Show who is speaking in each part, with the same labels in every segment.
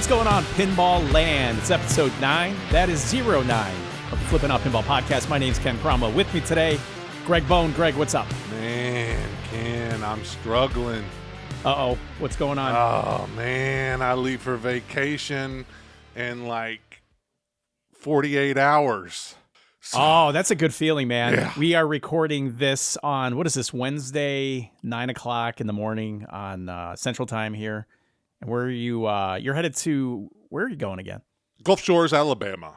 Speaker 1: What's going on, Pinball Land? It's episode 9. That is 09 of the Flippin' Out Pinball Podcast. My name's Ken Cromwell. With me today, Greg Bone. Greg, what's up?
Speaker 2: Man, Ken, I'm struggling.
Speaker 1: Uh-oh. What's going on?
Speaker 2: Oh, man, I leave for vacation in like 48 hours.
Speaker 1: Oh, that's a good feeling, man.
Speaker 2: Yeah.
Speaker 1: We are recording this on, what is this, Wednesday, 9 o'clock in the morning on Central Time here. And where are you, you're headed to, where are you going again?
Speaker 2: Gulf Shores, Alabama.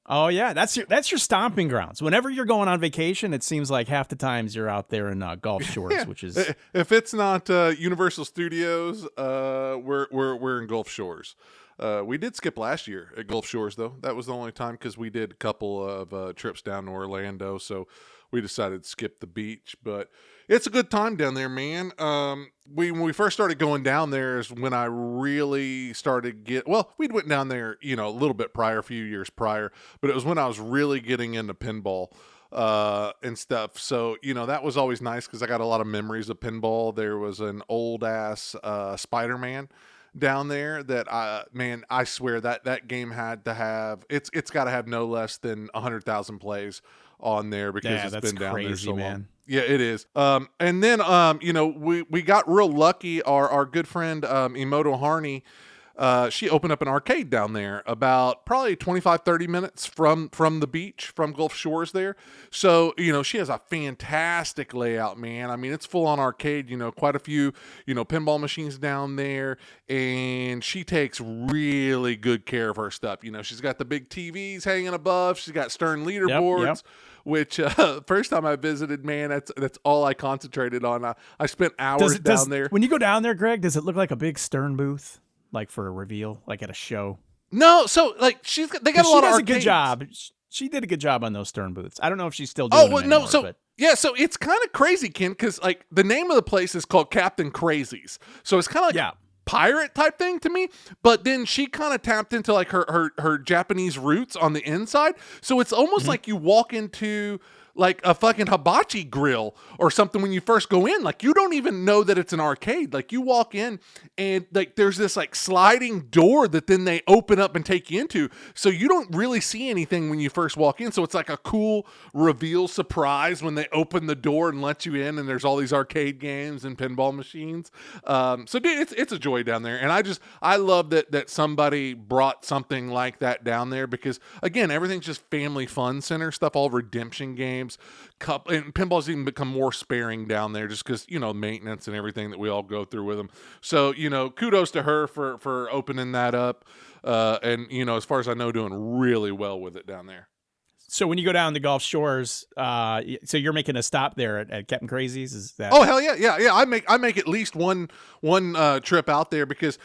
Speaker 1: Oh, yeah, that's your stomping grounds. Whenever you're going on vacation, it seems like half the times you're out there in Gulf Shores,
Speaker 2: Yeah.
Speaker 1: which is...
Speaker 2: If it's not Universal Studios, we're in Gulf Shores. We did skip last year at Gulf Shores, though. That was the only time because we did a couple of trips down to Orlando, so we decided to skip the beach. But it's a good time down there, man. When we first started going down there is when I really started we went down there, a little bit prior, a few years prior, but it was when I was really getting into pinball and stuff. So, that was always nice because I got a lot of memories of pinball. There was an old ass Spider-Man down there that I swear that game had to have it's got to have no less than 100,000 plays on there because it's been down there so
Speaker 1: man.
Speaker 2: long. Yeah, it is. And then we got real lucky. Our good friend Emoto Harney, she opened up an arcade down there about probably 25-30 minutes from the beach, from Gulf Shores there. So, she has a fantastic layout, man. I mean, it's full on arcade, quite a few, pinball machines down there. And she takes really good care of her stuff. She's got the big TVs hanging above. She's got Stern leaderboards.
Speaker 1: Yep.
Speaker 2: Which first time I visited, man, that's all I concentrated on. I spent hours down there.
Speaker 1: When you go down there, Greg, does it look like a big Stern booth, like for a reveal, like at a show?
Speaker 2: No, so like they got a lot of arcades.
Speaker 1: She does a good job. She did a good job on those Stern booths. I don't know if she's still doing them anymore, but...
Speaker 2: Yeah, so it's kind of crazy, Ken, because like the name of the place is called Captain Crazy's, so it's kind of like pirate type thing to me. But then she kind of tapped into like her Japanese roots on the inside, so it's almost like you walk into like a fucking hibachi grill or something when you first go in. Like you don't even know that it's an arcade. Like you walk in and like there's this like sliding door that then they open up and take you into. So you don't really see anything when you first walk in. So it's like a cool reveal surprise when they open the door and let you in and there's all these arcade games and pinball machines. So dude, it's a joy down there. And I love that somebody brought something like that down there because again, everything's just family fun center stuff, all redemption games. And pinball's even become more sparing down there just because, maintenance and everything that we all go through with them. So, kudos to her for opening that up. And, as far as I know, doing really well with it down there.
Speaker 1: So when you go down the Gulf Shores, so you're making a stop there at Captain Crazy's? Is that?
Speaker 2: Oh, hell yeah. Yeah. I make at least one trip out there because,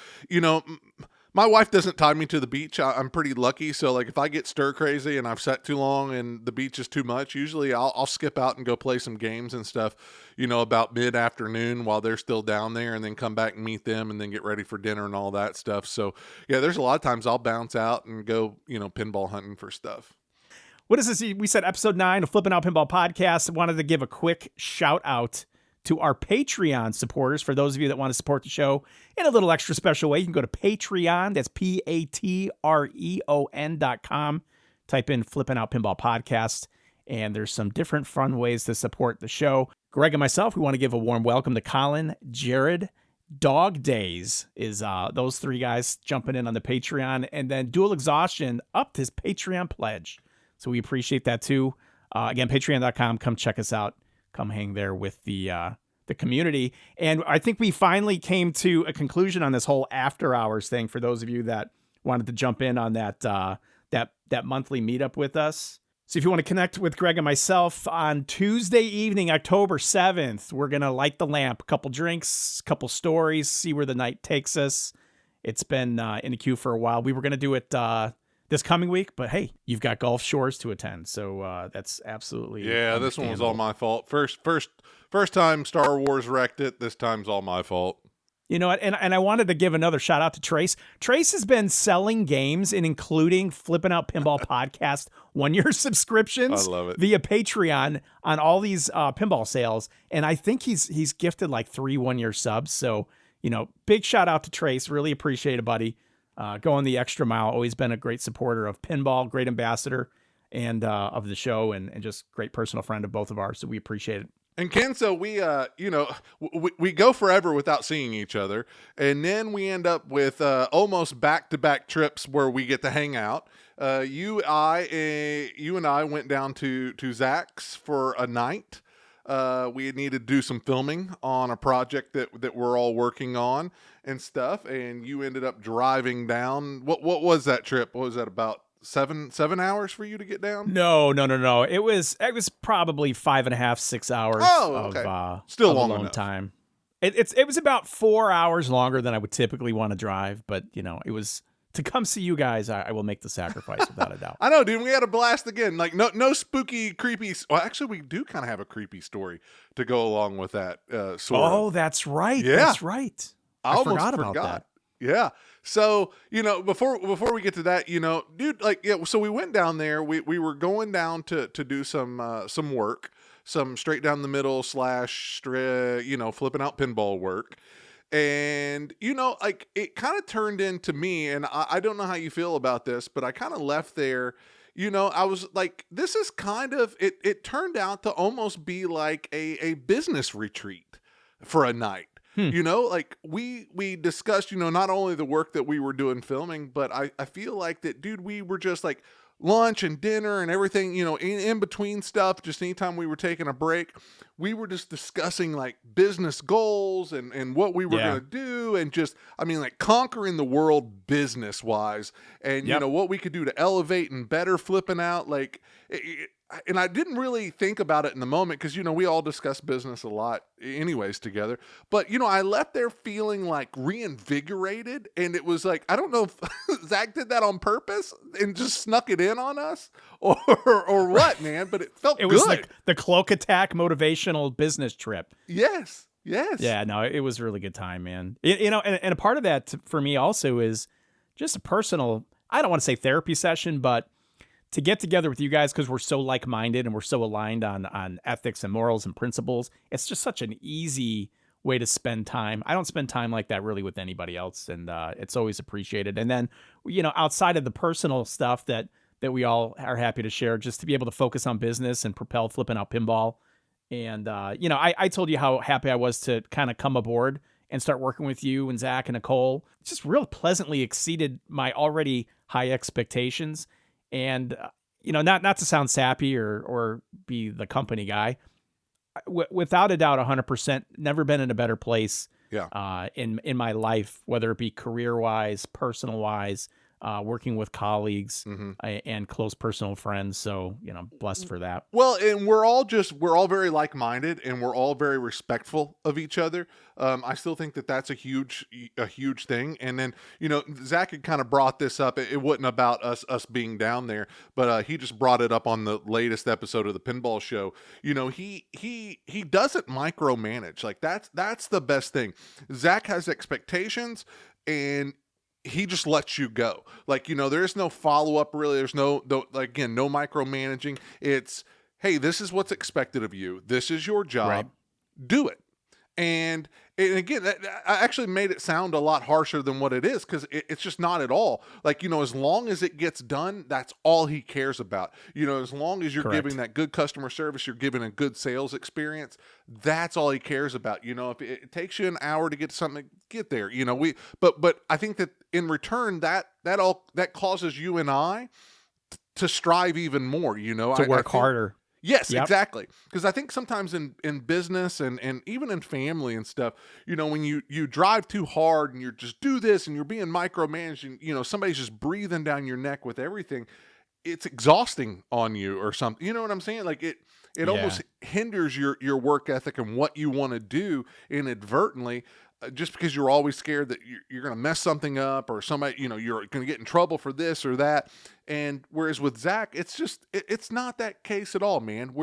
Speaker 2: my wife doesn't tie me to the beach. I'm pretty lucky. So like if I get stir crazy and I've sat too long and the beach is too much, usually I'll skip out and go play some games and stuff, about mid-afternoon while they're still down there and then come back and meet them and then get ready for dinner and all that stuff. So yeah, there's a lot of times I'll bounce out and go, pinball hunting for stuff.
Speaker 1: What is this? We said episode 9 of Flippin' Out Pinball Podcast. I wanted to give a quick shout out to our Patreon supporters. For those of you that want to support the show in a little extra special way, you can go to Patreon. That's Patreon.com. Type in Flippin' Out Pinball Podcast, and there's some different fun ways to support the show. Greg and myself, we want to give a warm welcome to Colin, Jared, Dog Days is those 3 guys jumping in on the Patreon, and then Dual Exhaustion upped his Patreon pledge. So we appreciate that too. Again, Patreon.com. Come check us out. Come hang there with the community. And I think we finally came to a conclusion on this whole after hours thing for those of you that wanted to jump in on that monthly meetup with us. So if you want to connect with Greg and myself on Tuesday evening, October 7th, we're going to light the lamp, a couple drinks, a couple stories, see where the night takes us. It's been in the queue for a while. We were going to do it this coming week, but hey, you've got Gulf Shores to attend, so that's absolutely
Speaker 2: this one was all my fault. First time Star Wars wrecked it. This time's all my fault.
Speaker 1: You know what? And I wanted to give another shout out to Trace. Trace has been selling games and including Flippin' Out Pinball Podcast 1-year subscriptions
Speaker 2: I love it.
Speaker 1: via Patreon on all these pinball sales, and I think he's gifted like 3 1-year subs. So big shout out to Trace. Really appreciate it, buddy. going the extra mile. Always been a great supporter of Pinball, great ambassador, and of the show, and just great personal friend of both of ours. So we appreciate it.
Speaker 2: And Ken, so we, we go forever without seeing each other, and then we end up with almost back-to-back trips where we get to hang out. You and I went down to Zach's for a night. We needed to do some filming on a project that we're all working on and stuff, and you ended up driving down. What was that trip? What was that, about 7 hours for you to get down?
Speaker 1: No. It was probably 5.5, 6 hours.
Speaker 2: Oh, okay. Still long
Speaker 1: alone
Speaker 2: enough.
Speaker 1: Time. It was about 4 hours longer than I would typically want to drive, but it was to come see you guys. I will make the sacrifice without a doubt.
Speaker 2: I know, dude. We had a blast again. Like no spooky, creepy. Well, actually, we do kind of have a creepy story to go along with that.
Speaker 1: Oh, that's right.
Speaker 2: Yeah.
Speaker 1: That's right.
Speaker 2: I almost
Speaker 1: forgot about that.
Speaker 2: Yeah. So, before we get to that, dude, so we went down there. We were going down to do some work, some straight down the middle / flipping out pinball work. And, it kind of turned into me, and I don't know how you feel about this, but I kind of left there, I was like, this is kind of, it turned out to almost be like a business retreat for a night. We discussed, not only the work that we were doing filming, but I feel like that, dude, we were just like lunch and dinner and everything, in between stuff, just anytime we were taking a break, we were just discussing like business goals and what we were going to do. And just, like conquering the world business wise and, what we could do to elevate and better flipping out. And I didn't really think about it in the moment because, we all discuss business a lot anyways together. But, I left there feeling like reinvigorated. And it was like, I don't know if Zach did that on purpose and just snuck it in on us or what, man. But it felt good.
Speaker 1: It was like the Cloak Attack motivational business trip.
Speaker 2: Yes.
Speaker 1: Yeah, no, it was a really good time, man. And a part of that for me also is just a personal, I don't want to say therapy session, but to get together with you guys because we're so like-minded and we're so aligned on ethics and morals and principles. It's just such an easy way to spend time. I don't spend time like that really with anybody else, and it's always appreciated. And then, outside of the personal stuff that we all are happy to share, just to be able to focus on business and propel flipping out pinball. And, I told you how happy I was to kind of come aboard and start working with you and Zach and Nicole. It just real pleasantly exceeded my already high expectations. And, not to sound sappy or be the company guy, without a doubt, 100%, never been in a better place in my life, whether it be career-wise, personal-wise, working with colleagues and close personal friends. So, blessed for that.
Speaker 2: Well, and we're all very like-minded and we're all very respectful of each other. I still think that that's a huge thing. And then, Zach had kind of brought this up. It wasn't about us being down there, but he just brought it up on the latest episode of the Pinball Show. He doesn't micromanage. Like that's the best thing. Zach has expectations and he just lets you go. Like, there's no follow-up really. There's no micromanaging. It's, hey, this is what's expected of you. This is your job.
Speaker 1: Right.
Speaker 2: Do it. And again, I actually made it sound a lot harsher than what it is because it's just not at all. Like, as long as it gets done, that's all he cares about. As long as you're giving that good customer service, you're giving a good sales experience, that's all he cares about. If it takes you an hour to get something, get there. But I think that in return, that causes you and I to strive even more.
Speaker 1: To work harder.
Speaker 2: Yes, exactly. Because I think sometimes in business and even in family and stuff, when you drive too hard and you're just do this and you're being micromanaged and, somebody's just breathing down your neck with everything, it's exhausting on you or something. You know what I'm saying? Like it almost hinders your work ethic and what you want to do inadvertently. Just because you're always scared that you're going to mess something up or somebody, you're going to get in trouble for this or that. And whereas with Zach, it's not that case at all, man.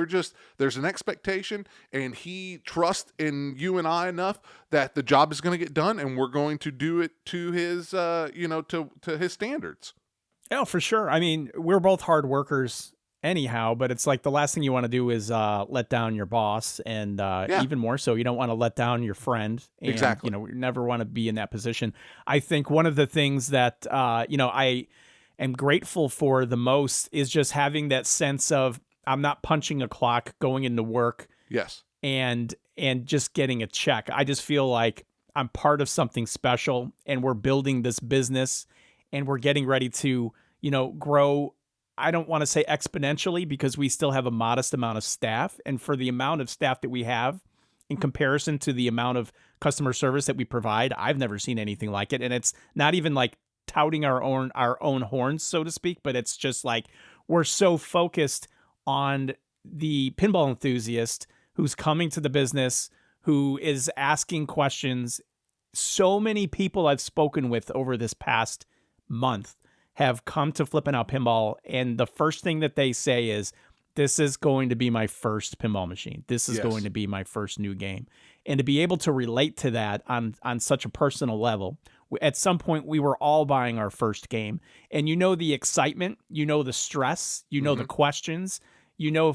Speaker 2: There's an expectation and he trusts in you and I enough that the job is going to get done and we're going to do it to his, to his standards.
Speaker 1: Oh, for sure. I mean, we're both hard workers anyhow, but it's like the last thing you want to do is let down your boss, and even more so, you don't want to let down your friend. And,
Speaker 2: Exactly.
Speaker 1: You never want to be in that position. I think one of the things that I am grateful for the most is just having that sense of I'm not punching a clock, going into work,
Speaker 2: Yes.
Speaker 1: and just getting a check. I just feel like I'm part of something special, and we're building this business, and we're getting ready to grow. I don't want to say exponentially because we still have a modest amount of staff. And for the amount of staff that we have in comparison to the amount of customer service that we provide, I've never seen anything like it. And it's not even like touting our own horns, so to speak, but it's just like we're so focused on the pinball enthusiast who's coming to the business, who is asking questions. So many people I've spoken with over this past month have come to Flippin' Out Pinball, and the first thing that they say is, this is going to be my first pinball machine. This is going to be my first new game. And to be able to relate to that on such a personal level, at some point we were all buying our first game. And the excitement, the stress, the questions,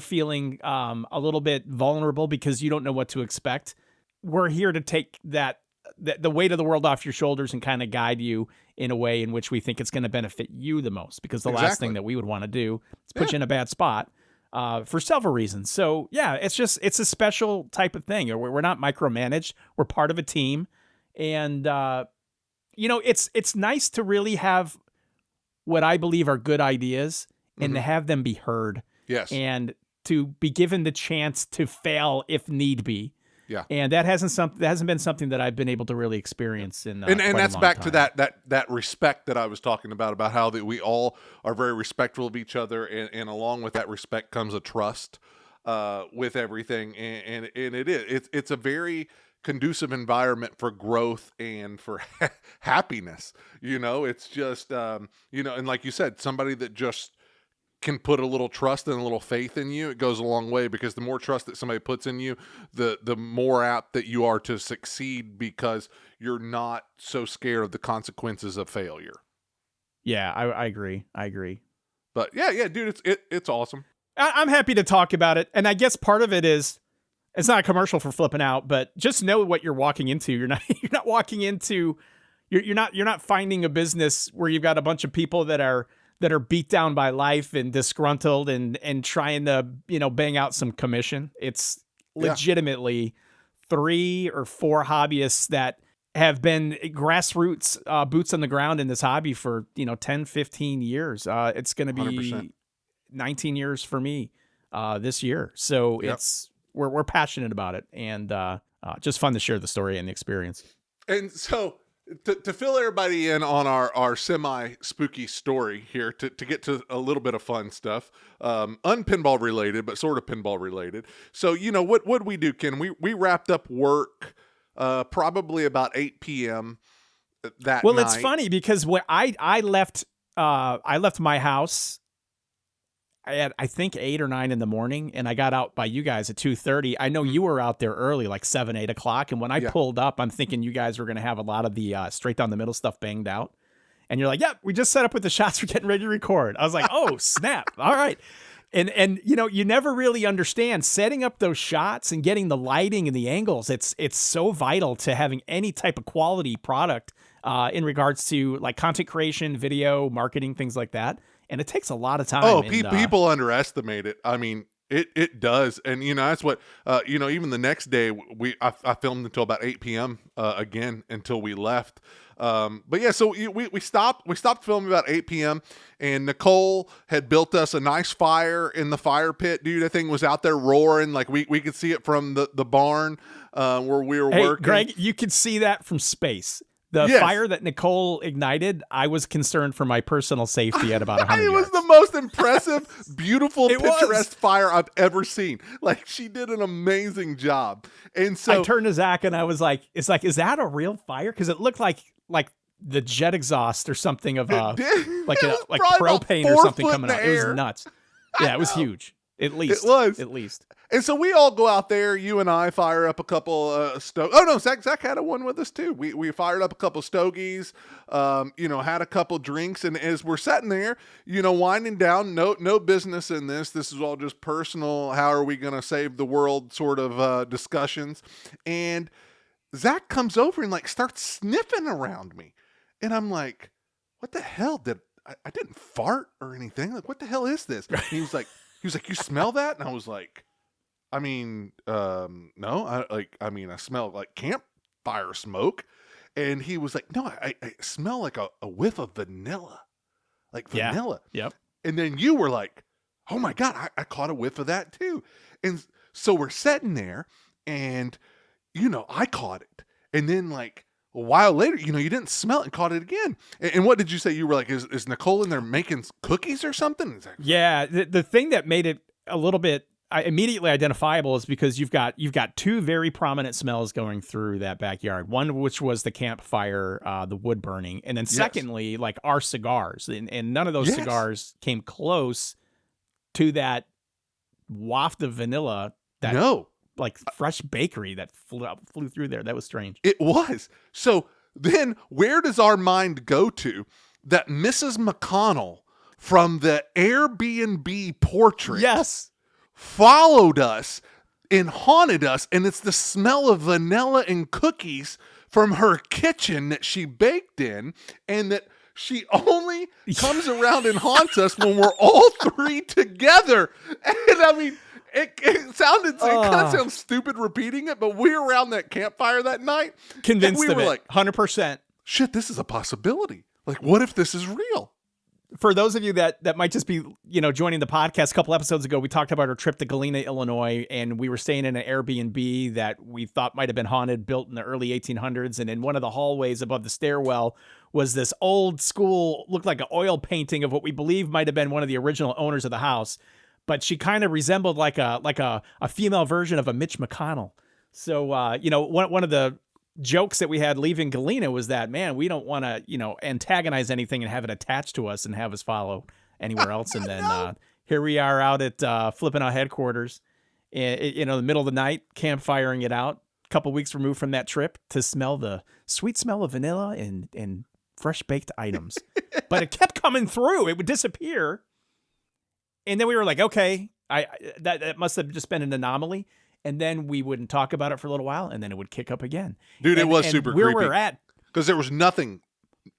Speaker 1: feeling a little bit vulnerable because you don't know what to expect. We're here to take the weight of the world off your shoulders and kind of guide you in a way in which we think it's going to benefit you the most, because the last thing that we would want to do is put you in a bad spot for several reasons. So yeah, it's a special type of thing. We're not micromanaged. We're part of a team. And, it's nice to really have what I believe are good ideas and to have them be heard.
Speaker 2: Yes.
Speaker 1: And to be given the chance to fail if need be.
Speaker 2: Yeah.
Speaker 1: And that hasn't been something that I've been able to really experience in
Speaker 2: and that's back to that respect that I was talking about how that we all are very respectful of each other, and along with that respect comes a trust with everything, and it's a very conducive environment for growth and for happiness. It's just and like you said, somebody that just can put a little trust and a little faith in you, it goes a long way, because the more trust that somebody puts in you, the more apt that you are to succeed, because you're not so scared of the consequences of failure.
Speaker 1: Yeah, I agree.
Speaker 2: But yeah, dude, it's awesome.
Speaker 1: I'm happy to talk about it. And I guess part of it is, it's not a commercial for Flipping Out, but just know what you're walking into. You're not walking into, you're not finding a business where you've got a bunch of people that are beat down by life and disgruntled and trying to, bang out some commission. It's legitimately 3 or 4 hobbyists that have been grassroots boots on the ground in this hobby for, 10, 15 years. It's going to be
Speaker 2: 100%.
Speaker 1: 19 years for me this year. So we're passionate about it, and just fun to share the story and the experience.
Speaker 2: And so to fill everybody in on our semi-spooky story here, to get to a little bit of fun stuff, unpinball related, but sort of pinball related. So, what we do, Ken? We wrapped up work probably about 8 p.m. that night.
Speaker 1: It's funny because when I left my house at, I think, 8 or 9 in the morning, and I got out by you guys at 2:30. I know you were out there early, like 7, 8 o'clock. And when I pulled up, I'm thinking you guys were going to have a lot of the straight down the middle stuff banged out. And you're like, "Yep, we just set up with the shots. We're getting ready to record." I was like, "Oh, snap. All right." And you never really understand setting up those shots and getting the lighting and the angles. It's so vital to having any type of quality product in regards to like content creation, video, marketing, things like that. And it takes a lot of time.
Speaker 2: Oh, people underestimate it. I mean, it does. And, that's what, even the next day I filmed until about 8 p.m. Again, until we left. But yeah, so we stopped filming about 8 p.m. and Nicole had built us a nice fire in the fire pit. Dude, that thing was out there roaring. Like we could see it from the barn where we were working.
Speaker 1: Greg, you could see that from space. The fire that Nicole ignited, I was concerned for my personal safety at about 100
Speaker 2: It was
Speaker 1: yards.
Speaker 2: the most impressive, beautiful, picturesque fire I've ever seen. Like, she did an amazing job. And so
Speaker 1: I turned to Zach and I was like, is that a real fire? Because it looked like the jet exhaust or something of like propane or something coming out. It was nuts. Yeah, it was huge. At least.
Speaker 2: It was.
Speaker 1: At least.
Speaker 2: And so we all go out there. You and I fire up a couple stogies. Oh no, Zach had one with us too. We fired up a couple stogies. Had a couple drinks, and as we're sitting there, winding down. No business in this. This is all just personal. How are we going to save the world? Sort of discussions. And Zach comes over and like starts sniffing around me, and I'm like, "What the hell? I didn't fart or anything. Like, what the hell is this?" And he was like, "You smell that?" And I was like, "I mean, no. I smell like campfire smoke." And he was like, "No, I smell like a whiff of vanilla, like vanilla."
Speaker 1: Yeah. Yep.
Speaker 2: And then you were like, "Oh my God, I caught a whiff of that too." And so we're sitting there, and I caught it, and then like a while later, you didn't smell it and caught it again. And what did you say? You were like, is Nicole in there making cookies or something?
Speaker 1: Yeah. The thing that made it a little bit immediately identifiable is because you've got two very prominent smells going through that backyard. One, which was the campfire, the wood burning. And then secondly, like our cigars. And none of those cigars came close to that waft of vanilla. Like fresh bakery that flew through there. That was strange.
Speaker 2: It was. So then where does our mind go to that Mrs. McConnell from the Airbnb portrait followed us and haunted us, and it's the smell of vanilla and cookies from her kitchen that she baked in, and that she only comes around and haunts us when we're all three together. And I mean, it kind of sounds stupid repeating it, but we were around that campfire that night.
Speaker 1: Convinced
Speaker 2: we
Speaker 1: of
Speaker 2: were
Speaker 1: it,
Speaker 2: like,
Speaker 1: 100%.
Speaker 2: Shit, this is a possibility. Like, what if this is real?
Speaker 1: For those of you that might just be, joining the podcast, a couple episodes ago, we talked about our trip to Galena, Illinois, and we were staying in an Airbnb that we thought might have been haunted, built in the early 1800s. And in one of the hallways above the stairwell was this old school, looked like an oil painting of what we believe might have been one of the original owners of the house. But she kind of resembled like a female version of a Mitch McConnell. So, one of the jokes that we had leaving Galena was that, man, we don't want to, antagonize anything and have it attached to us and have us follow anywhere else. And then here we are out at Flipping Out headquarters, in the middle of the night, campfiring it out. A couple weeks removed from that trip to smell the sweet smell of vanilla and fresh baked items. But it kept coming through. It would disappear. And then we were like, okay, that must have just been an anomaly. And then we wouldn't talk about it for a little while, and then it would kick up again.
Speaker 2: Dude, it was super creepy.
Speaker 1: Where we're at.
Speaker 2: Because there was nothing.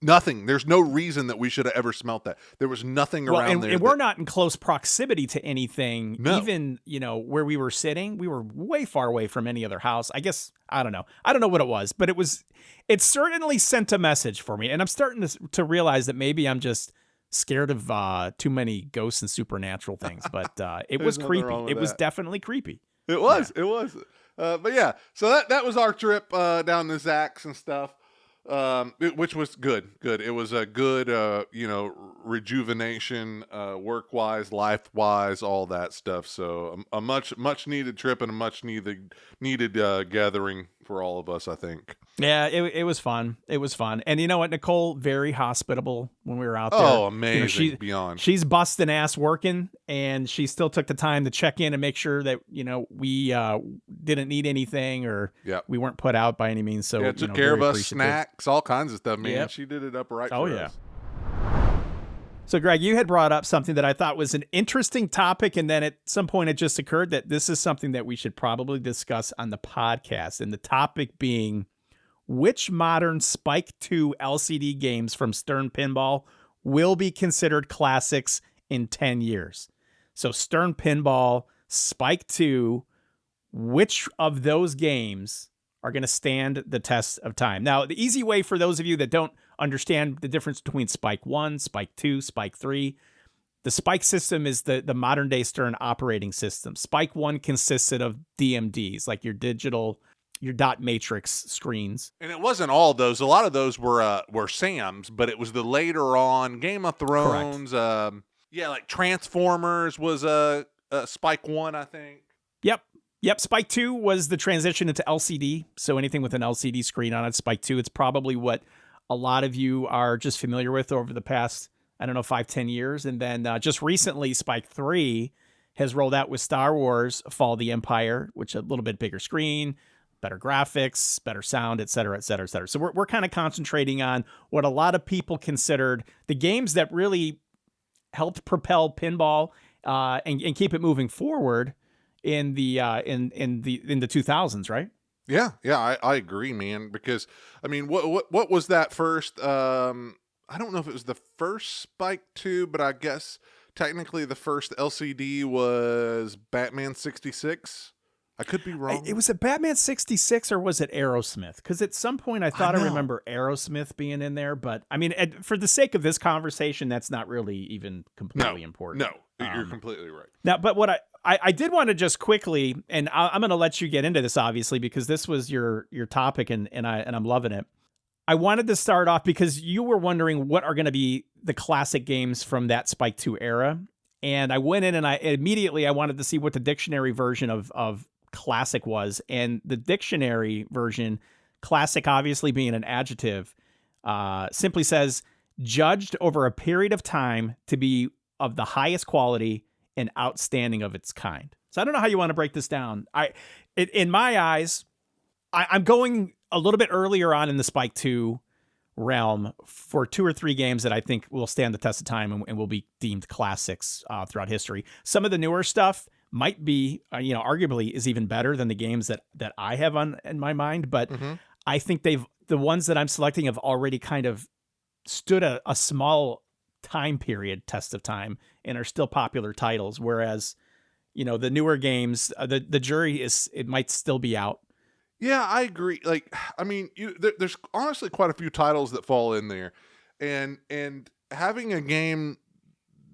Speaker 2: There's no reason that we should have ever smelt that. There was nothing around there.
Speaker 1: And we're not in close proximity to anything. No. Even, where we were sitting, we were way far away from any other house. I guess, I don't know. I don't know what it was, but it certainly sent a message for me. And I'm starting to realize that maybe I'm just scared of too many ghosts and supernatural things. But it was creepy. It was definitely creepy.
Speaker 2: It was. Yeah. It was. But yeah, so that was our trip down to Zach's and stuff, which was good. Good. It was a good, rejuvenation, work-wise, life-wise, all that stuff. So a much needed trip and a much needed gathering for all of us, I think.
Speaker 1: Yeah, it was fun. It was fun. And you know what, Nicole, very hospitable when we were out there.
Speaker 2: Oh, amazing. Beyond.
Speaker 1: She's busting ass working, and she still took the time to check in and make sure that, we didn't need anything or we weren't put out by any means. So
Speaker 2: took care of us, snacks, all kinds of stuff, man. Yep. She did it up right for us.
Speaker 1: So, Greg, you had brought up something that I thought was an interesting topic, and then at some point it just occurred that this is something that we should probably discuss on the podcast, and the topic being, which modern Spike 2 LCD games from Stern Pinball will be considered classics in 10 years? So Stern Pinball, Spike 2, which of those games are going to stand the test of time? Now, the easy way for those of you that don't understand the difference between Spike 1, Spike 2, Spike 3, the Spike system is the modern day Stern operating system. Spike 1 consisted of DMDs, like your dot matrix screens.
Speaker 2: And it wasn't all those. A lot of those were SAMs, but it was the later on Game of Thrones. Like Transformers was a Spike 1, I think.
Speaker 1: Yep. Spike 2 was the transition into LCD. So anything with an LCD screen on it, Spike 2, it's probably what a lot of you are just familiar with over the past, 5-10 years. And then just recently, Spike 3 has rolled out with Star Wars Fall of the Empire, which is a little bit bigger screen, better graphics, better sound, et cetera, et cetera, et cetera. So we're kind of concentrating on what a lot of people considered the games that really helped propel pinball and keep it moving forward in the 2000s, right?
Speaker 2: Yeah, I agree, man. Because I mean, what was that first? I don't know if it was the first Spike 2, but I guess technically the first LCD was Batman 66. I could be wrong.
Speaker 1: It was a Batman 66 or was it Aerosmith? Because at some point I thought I remember Aerosmith being in there, but I mean, for the sake of this conversation, that's not really even completely important.
Speaker 2: No, you're completely right.
Speaker 1: Now, but what I did want to just quickly, and I'm going to let you get into this, obviously, because this was your topic, and I'm loving it. I wanted to start off because you were wondering what are going to be the classic games from that Spike 2 era, and I went in and I wanted to see what the dictionary version of classic was, and the dictionary version, classic obviously being an adjective, simply says judged over a period of time to be of the highest quality and outstanding of its kind. So I don't know how you want to break this down. In my eyes, I'm going a little bit earlier on in the Spike 2 realm for 2 or 3 games that I think will stand the test of time and will be deemed classics throughout history. Some of the newer stuff might be, arguably is even better than the games that I have in my mind. But I think the ones that I'm selecting have already kind of stood a small time period test of time and are still popular titles. Whereas, the newer games, the jury it might still be out.
Speaker 2: Yeah, I agree. Like, I mean, there's honestly quite a few titles that fall in there, and having a game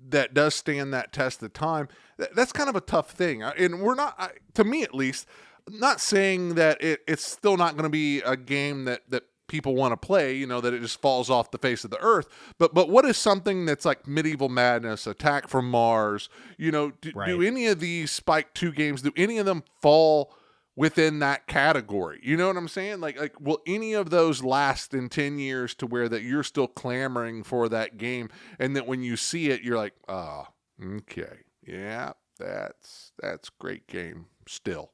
Speaker 2: that does stand that test of time, that's kind of a tough thing. And we're not, to me at least, not saying that it's still not going to be a game that people want to play, that it just falls off the face of the earth. But what is something that's like Medieval Madness, Attack from Mars? Do any of these Spike 2 games, do any of them fall within that category? You know what I'm saying? Like, will any of those last in 10 years to where that you're still clamoring for that game, and that when you see it, you're like, oh, okay, yeah, that's great game still.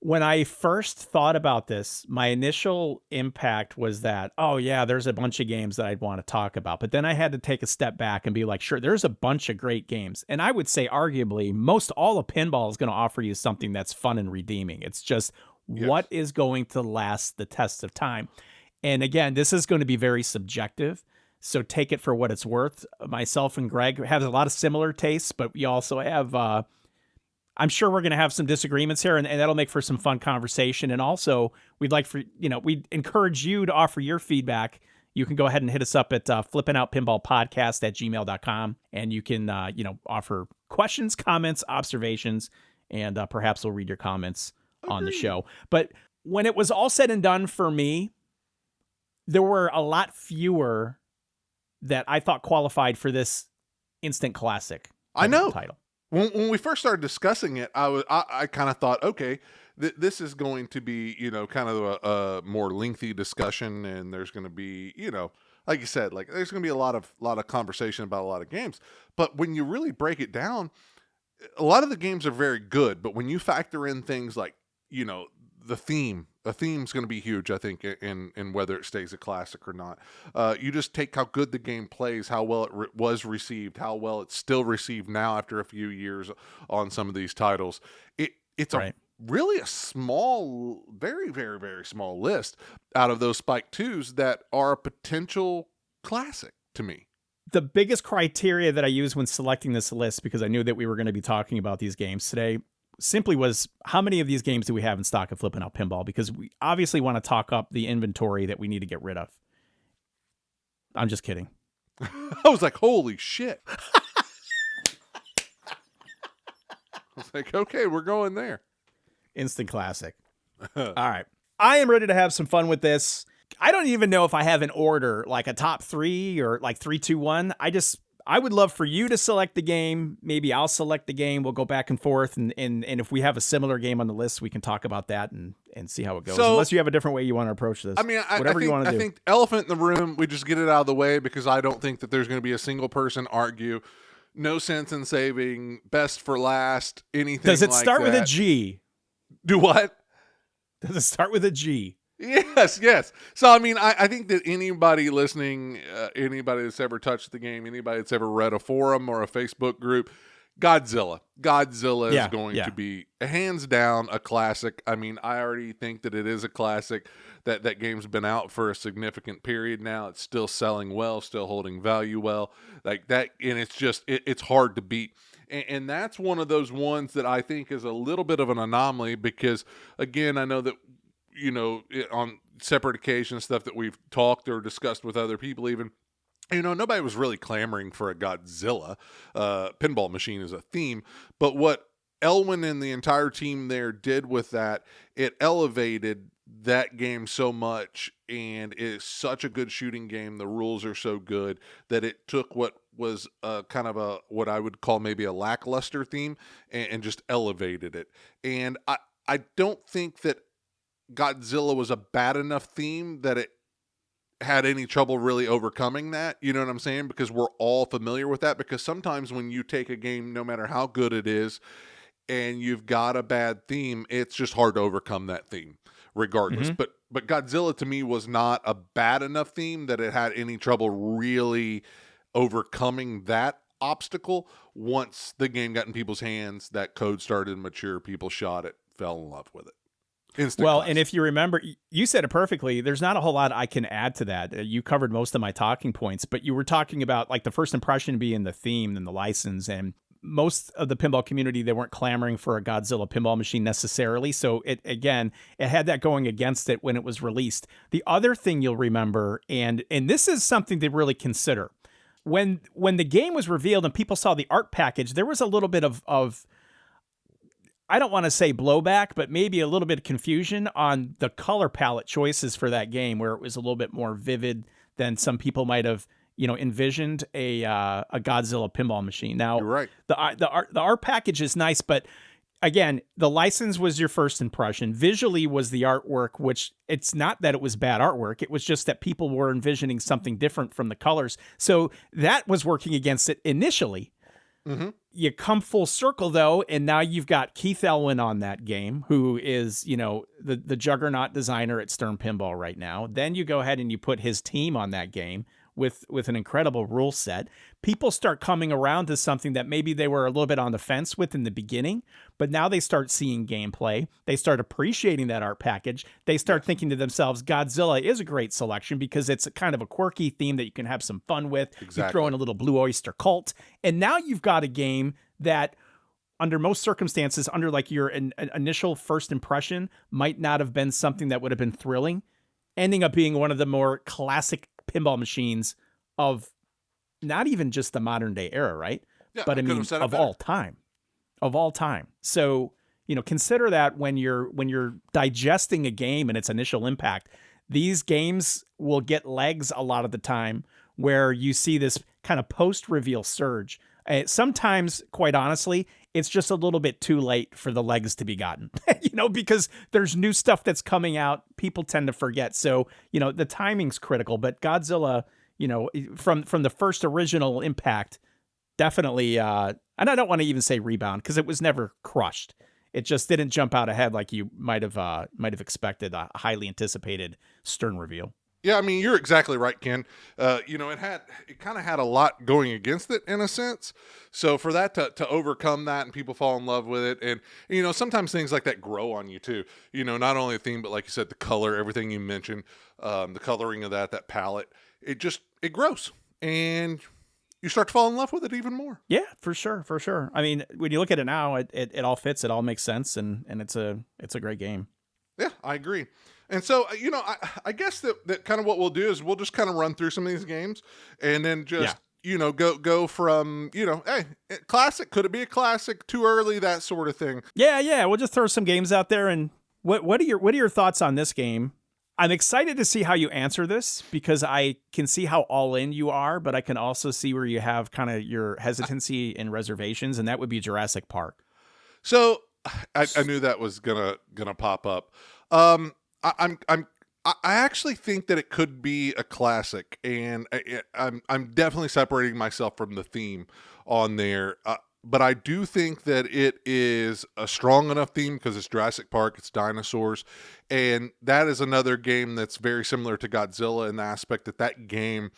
Speaker 1: When I first thought about this, my initial impact was that, oh yeah, there's a bunch of games that I'd want to talk about. But then I had to take a step back and be like, sure, there's a bunch of great games. And I would say arguably most all of pinball is going to offer you something that's fun and redeeming. It's just what is going to last the test of time. And again, this is going to be very subjective. So take it for what it's worth. Myself and Greg have a lot of similar tastes, but we also have, I'm sure we're going to have some disagreements here, and that'll make for some fun conversation. And also, we'd encourage you to offer your feedback. You can go ahead and hit us up at flippingoutpinballpodcast@gmail.com, and you can, offer questions, comments, observations, and perhaps we'll read your comments on the show. But when it was all said and done for me, there were a lot fewer that I thought qualified for this instant classic title.
Speaker 2: When we first started discussing it, I kind of thought, okay, this is going to be, kind of a more lengthy discussion, and there's going to be, like you said, like there's going to be a lot of conversation about a lot of games. But when you really break it down, a lot of the games are very good. But when you factor in things like, the theme's going to be huge, I think, in whether it stays a classic or not. You just take how good the game plays, how well it was received, how well it's still received now after a few years on some of these titles. It's really a small, very, very, very small list out of those Spike 2s that are a potential classic to me.
Speaker 1: The biggest criteria that I used when selecting this list, because I knew that we were going to be talking about these games today, simply was how many of these games do we have in stock at Flipping Out Pinball? Because we obviously want to talk up the inventory that we need to get rid of. I'm just kidding.
Speaker 2: I was like, holy shit. I was like, okay, we're going there.
Speaker 1: Instant classic. All right. I am ready to have some fun with this. I don't even know if I have an order, like a top 3 or like 3, 2, 1. I would love for you to select the game. Maybe I'll select the game. We'll go back and forth. And if we have a similar game on the list, we can talk about that and see how it goes.
Speaker 2: So,
Speaker 1: unless you have a different way you want to approach this.
Speaker 2: I mean, you want to do. I think elephant in the room, we just get it out of the way, because I don't think that there's going to be a single person argue no sense in saving, best for last, anything.
Speaker 1: Does it
Speaker 2: like
Speaker 1: start with a
Speaker 2: that.
Speaker 1: G?
Speaker 2: Do what?
Speaker 1: Does it start with a G?
Speaker 2: Yes. So, I mean, I think that anybody listening, anybody that's ever touched the game, anybody that's ever read a forum or a Facebook group, Godzilla is going to be hands down a classic. I mean, I already think that it is a classic. That game's been out for a significant period now. It's still selling well, still holding value well, like that. And it's just, it's hard to beat. And that's one of those ones that I think is a little bit of an anomaly because, again, I know that, on separate occasions, stuff that we've talked or discussed with other people even, nobody was really clamoring for a Godzilla pinball machine as a theme. But what Elwin and the entire team there did with that, it elevated that game so much, and it is such a good shooting game. The rules are so good that it took what was kind of what I would call maybe a lackluster theme and just elevated it. And I don't think that Godzilla was a bad enough theme that it had any trouble really overcoming that. You know what I'm saying? Because we're all familiar with that. Because sometimes when you take a game, no matter how good it is, and you've got a bad theme, it's just hard to overcome that theme regardless.
Speaker 1: Mm-hmm.
Speaker 2: But Godzilla to me was not a bad enough theme that it had any trouble really overcoming that obstacle. Once the game got in people's hands, that code started to mature, people shot it, fell in love with it. Instant classic.
Speaker 1: And if you remember, you said it perfectly. There's not a whole lot I can add to that. You covered most of my talking points, but you were talking about like the first impression being the theme and the license, and most of the pinball community, they weren't clamoring for a Godzilla pinball machine necessarily. So it had that going against it when it was released. The other thing you'll remember, and this is something to really consider, when the game was revealed and people saw the art package, there was a little bit of I don't want to say blowback, but maybe a little bit of confusion on the color palette choices for that game, where it was a little bit more vivid than some people might have, envisioned a Godzilla pinball machine. Now,
Speaker 2: you're right.
Speaker 1: The art package is nice, but again, the license was your first impression. Visually was the artwork, which it's not that it was bad artwork. It was just that people were envisioning something different from the colors. So that was working against it initially.
Speaker 2: Mm-hmm.
Speaker 1: You come full circle, though, and now you've got Keith Elwin on that game, who is, the juggernaut designer at Stern Pinball right now. Then you go ahead and you put his team on that game with an incredible rule set. People start coming around to something that maybe they were a little bit on the fence with in the beginning, but now they start seeing gameplay. They start appreciating that art package. They start thinking to themselves, Godzilla is a great selection because it's a kind of a quirky theme that you can have some fun with.
Speaker 2: Exactly.
Speaker 1: You throw in a little Blue Oyster Cult, and now you've got a game that, under most circumstances, under like your initial first impression, might not have been something that would have been thrilling, ending up being one of the more classic pinball machines of not even just the modern day era, right?
Speaker 2: Yeah,
Speaker 1: but I mean, of all time. So, consider that when you're digesting a game and its initial impact. These games will get legs a lot of the time where you see this kind of post-reveal surge. Sometimes, quite honestly, it's just a little bit too late for the legs to be gotten, because there's new stuff that's coming out. People tend to forget. So, the timing's critical, but Godzilla, from the first original impact, definitely, and I don't want to even say rebound because it was never crushed. It just didn't jump out ahead like you might have expected a highly anticipated Stern reveal.
Speaker 2: Yeah, I mean, you're exactly right, Ken. It kind of had a lot going against it in a sense. So for that to overcome that and people fall in love with it, and sometimes things like that grow on you too. Not only a theme, but like you said, the color, everything you mentioned, the coloring of that palette, it grows, and you start to fall in love with it even more.
Speaker 1: Yeah, for sure. I mean, when you look at it now, it all fits, it all makes sense, and it's a great game.
Speaker 2: Yeah, I agree. And so, I guess that kind of what we'll do is we'll just kind of run through some of these games and then just, go from, hey, classic, could it be a classic, too early, that sort of thing.
Speaker 1: Yeah. We'll just throw some games out there. And what are your thoughts on this game? I'm excited to see how you answer this because I can see how all in you are, but I can also see where you have kind of your hesitancy and reservations, and that would be Jurassic Park.
Speaker 2: So I knew that was gonna pop up. I actually think that it could be a classic, and I'm definitely separating myself from the theme on there. But I do think that it is a strong enough theme because it's Jurassic Park, it's dinosaurs, and that is another game that's very similar to Godzilla in the aspect that game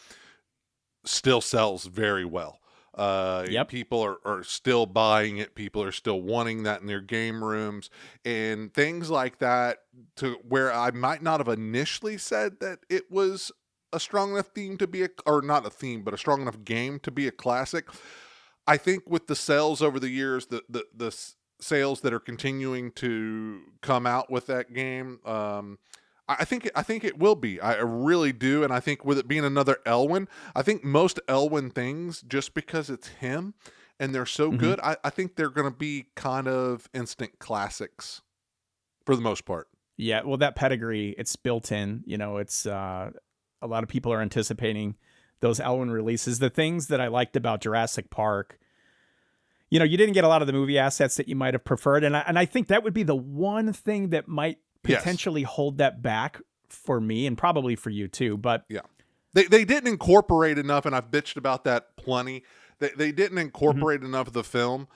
Speaker 2: still sells very well. People are still buying it. People are still wanting that in their game rooms and things like that, to where I might not have initially said that it was a strong enough theme to be or not a theme, but a strong enough game to be a classic. I think with the sales over the years, the sales that are continuing to come out with that game, I think it will be. I really do, and I think with it being another Elwyn, I think most Elwyn things, just because it's him and they're so good, I think they're going to be kind of instant classics for the most part.
Speaker 1: Yeah, well, that pedigree, it's built in. It's a lot of people are anticipating those Elwyn releases. The things that I liked about Jurassic Park, you didn't get a lot of the movie assets that you might have preferred, and I think that would be the one thing that might potentially hold that back for me, and probably for you too. But
Speaker 2: yeah, they didn't incorporate enough, and I've bitched about that plenty. They didn't incorporate enough of the film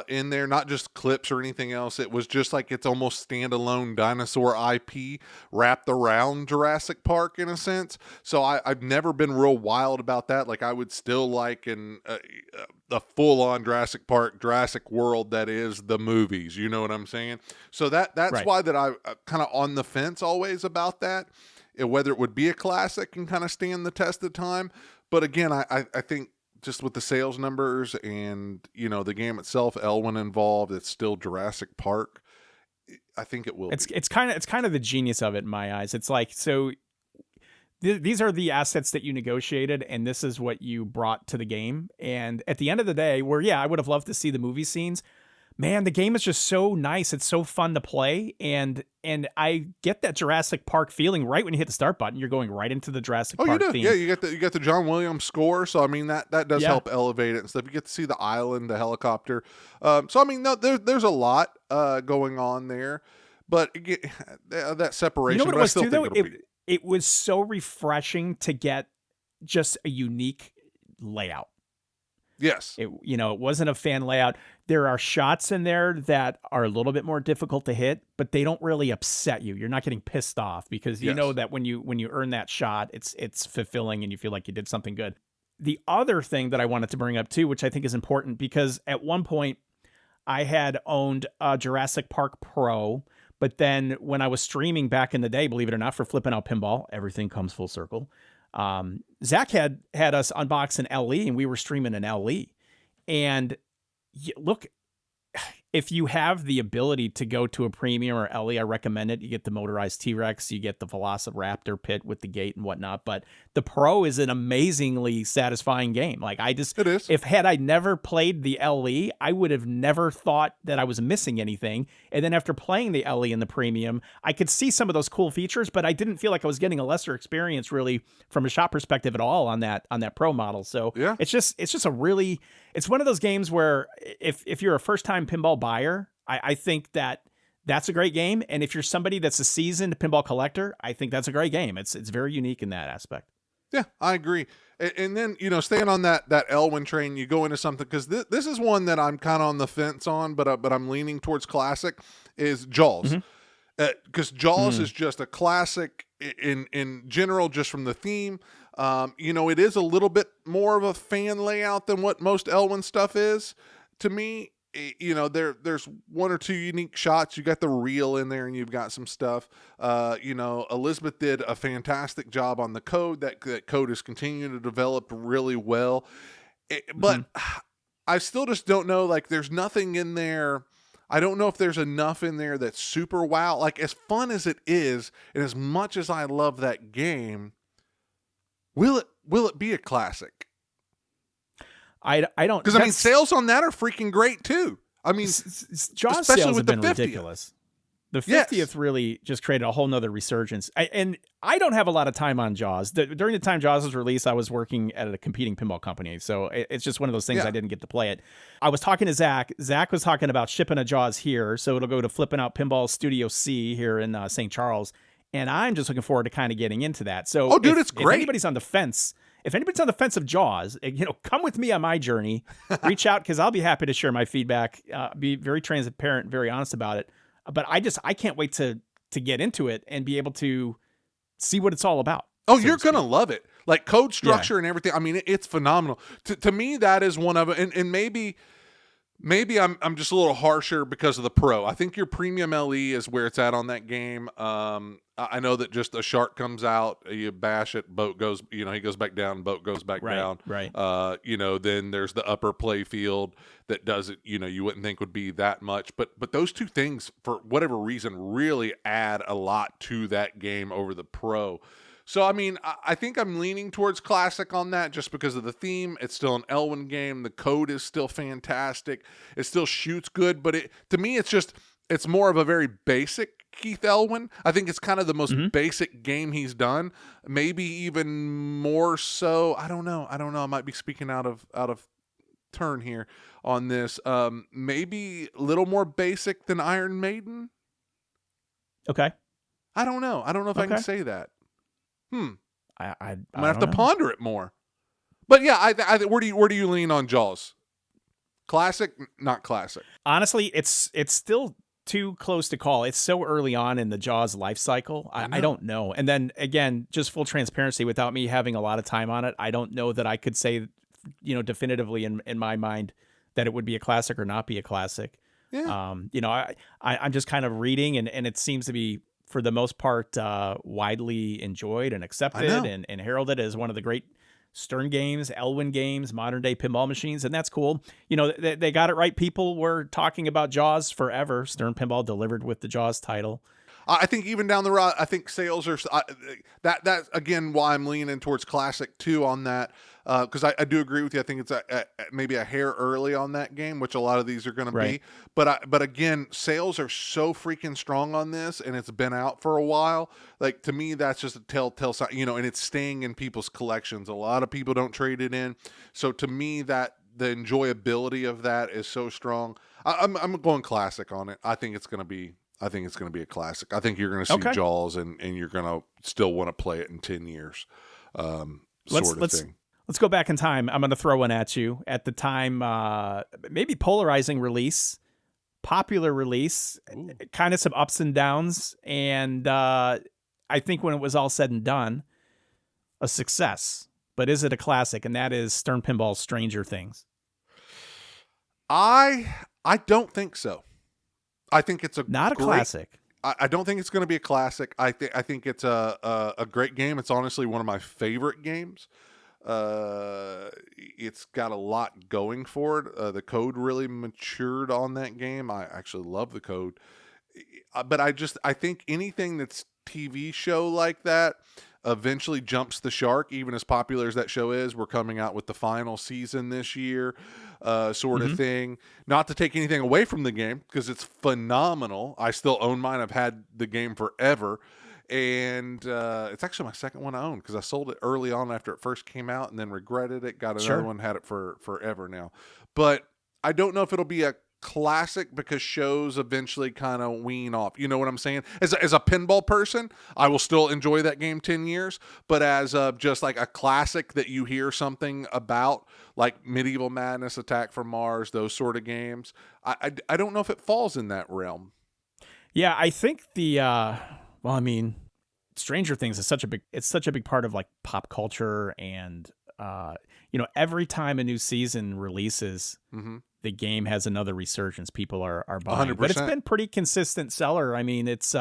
Speaker 2: in there, not just clips or anything else. It was just like it's almost standalone dinosaur IP wrapped around Jurassic Park in a sense. So I've never been real wild about that. Like I would still like a full-on Jurassic Park, Jurassic World that is the movies. You know what I'm saying? So that's
Speaker 1: right.
Speaker 2: why that I kind of on the fence always about that, whether it would be a classic and kind of stand the test of time. But again, I think just with the sales numbers and, the game itself, Elwyn involved, it's still Jurassic Park. I think it will.
Speaker 1: It's kind of the genius of it in my eyes. It's like, so these are the assets that you negotiated, and this is what you brought to the game. And at the end of the day, I would have loved to see the movie scenes. Man, the game is just so nice. It's so fun to play. And I get that Jurassic Park feeling right when you hit the start button. You're going right into the Jurassic Park theme.
Speaker 2: Yeah, you get the John Williams score. So I mean that does help elevate it and stuff. You get to see the island, the helicopter. So I mean, no, there's a lot going on there. But again, that separation.
Speaker 1: You know what it was too, though? It was so refreshing to get just a unique layout.
Speaker 2: Yes.
Speaker 1: It wasn't a fan layout. There are shots in there that are a little bit more difficult to hit, but they don't really upset you. You're not getting pissed off because you know that when you earn that shot, it's fulfilling and you feel like you did something good. The other thing that I wanted to bring up too, which I think is important, because at one point I had owned a Jurassic Park Pro, but then when I was streaming back in the day, believe it or not, for Flipping Out Pinball, everything comes full circle. Zach had us unbox an LE, and we were streaming an LE. And look, if you have the ability to go to a premium or LE, I recommend it. You get the motorized T-Rex, you get the Velociraptor pit with the gate and whatnot. But the Pro is an amazingly satisfying game. Like it is. If had I never played the LE, I would have never thought that I was missing anything. And then after playing the LE in the premium, I could see some of those cool features, but I didn't feel like I was getting a lesser experience really from a shop perspective at all on that Pro model. So yeah, it's one of those games where if you're a first-time pinball buyer, I think that's a great game. And if you're somebody that's a seasoned pinball collector, I think that's a great game. It's very unique in that aspect.
Speaker 2: Yeah, I agree. And then, staying on that Elwyn train, you go into something, because this is one that I'm kind of on the fence on, but I'm leaning towards classic, is Jaws. Because Jaws is just a classic in general, just from the theme. It is a little bit more of a fan layout than what most Elwyn stuff is to me. There's one or two unique shots. You got the reel in there, and you've got some stuff. Elizabeth did a fantastic job on the code. That code is continuing to develop really well. But I still just don't know. Like, there's nothing in there. I don't know if there's enough in there that's super wow. Like, as fun as it is, and as much as I love that game, will it be a classic?
Speaker 1: I don't,
Speaker 2: because sales on that are freaking great too. I mean,
Speaker 1: Jaws sales have been ridiculous. The 50th really just created a whole nother resurgence. And I don't have a lot of time on Jaws. During the time Jaws was released, I was working at a competing pinball company. So it's just one of those things I didn't get to play it. I was talking to Zach. Zach was talking about shipping a Jaws here. So it'll go to Flipping Out Pinball Studio C here in St. Charles. And I'm just looking forward to kind of getting into that. So
Speaker 2: it's great.
Speaker 1: If anybody's on the fence, if anybody's on the fence of Jaws, come with me on my journey. Reach out, because I'll be happy to share my feedback. Be very transparent, very honest about it. But I can't wait to get into it and be able to see what it's all about.
Speaker 2: Oh, you're going to love it. Like code structure and everything. I mean, it's phenomenal. To me, that is one of it. And maybe I'm just a little harsher because of the pro. I think your premium LE is where it's at on that game. I know that just a shark comes out, you bash it, boat goes, he goes back down, boat goes back down.
Speaker 1: Right.
Speaker 2: Then there's the upper play field that does it, you wouldn't think would be that much. But those two things, for whatever reason, really add a lot to that game over the pro. So, I mean, I think I'm leaning towards classic on that just because of the theme. It's still an Elwyn game. The code is still fantastic. It still shoots good. But to me, it's more of a very basic Keith Elwyn. I think it's kind of the most basic game he's done. Maybe even more so. I don't know. I might be speaking out of turn here on this. Maybe a little more basic than Iron Maiden.
Speaker 1: Okay.
Speaker 2: I don't know. I don't know if I can say that. I'm gonna have to ponder it more. But yeah, I where do you lean on Jaws? Classic, not classic.
Speaker 1: Honestly, it's still too close to call. It's so early on in the Jaws life cycle. I don't know. And then again, just full transparency, without me having a lot of time on it, I don't know that I could say, definitively in my mind that it would be a classic or not be a classic.
Speaker 2: Yeah.
Speaker 1: I'm just kind of reading, and it seems to be, for the most part, widely enjoyed and accepted and heralded as one of the great Stern games, Elwyn games, modern day pinball machines. And that's cool. They got it right. People were talking about Jaws forever. Stern Pinball delivered with the Jaws title.
Speaker 2: I think even down the road, I think sales are that's again why I'm leaning towards classic too on that, because I do agree with you. I think it's maybe a hair early on that game, which a lot of these are going to be. But again, sales are so freaking strong on this, and it's been out for a while. Like, to me, that's just a telltale sign, and it's staying in people's collections. A lot of people don't trade it in, so to me, that the enjoyability of that is so strong. I'm going classic on it. I think it's going to be a classic. I think you're going to see Jaws, and you're going to still want to play it in 10 years.
Speaker 1: Let's go back in time. I'm going to throw one at you. At the time, maybe polarizing release, popular release, kind of some ups and downs. And I think when it was all said and done, a success. But is it a classic? And that is Stern Pinball's Stranger Things.
Speaker 2: I don't think so. I think it's
Speaker 1: not a classic.
Speaker 2: I don't think it's going to be a classic. I think it's a great game. It's honestly one of my favorite games. It's got a lot going for it. The code really matured on that game. I actually love the code, but I think anything that's TV show like that eventually jumps the shark. Even as popular as that show is, we're coming out with the final season this year, sort of thing. Not to take anything away from the game, because it's phenomenal. I still own mine. I've had the game forever. And it's actually my second one I own, because I sold it early on after it first came out and then regretted it. Got another one, had it for forever now. But I don't know if it'll be a classic, because shows eventually kind of wean off. You know what I'm saying? As a pinball person, I will still enjoy that game 10 years. But as just like a classic that you hear something about, like Medieval Madness, Attack from Mars, those sort of games, I don't know if it falls in that realm.
Speaker 1: Yeah, I think Stranger Things is such a big part of like pop culture, and every time a new season releases, the game has another resurgence. People are buying,
Speaker 2: 100%.
Speaker 1: But it's been pretty consistent seller. I mean, it's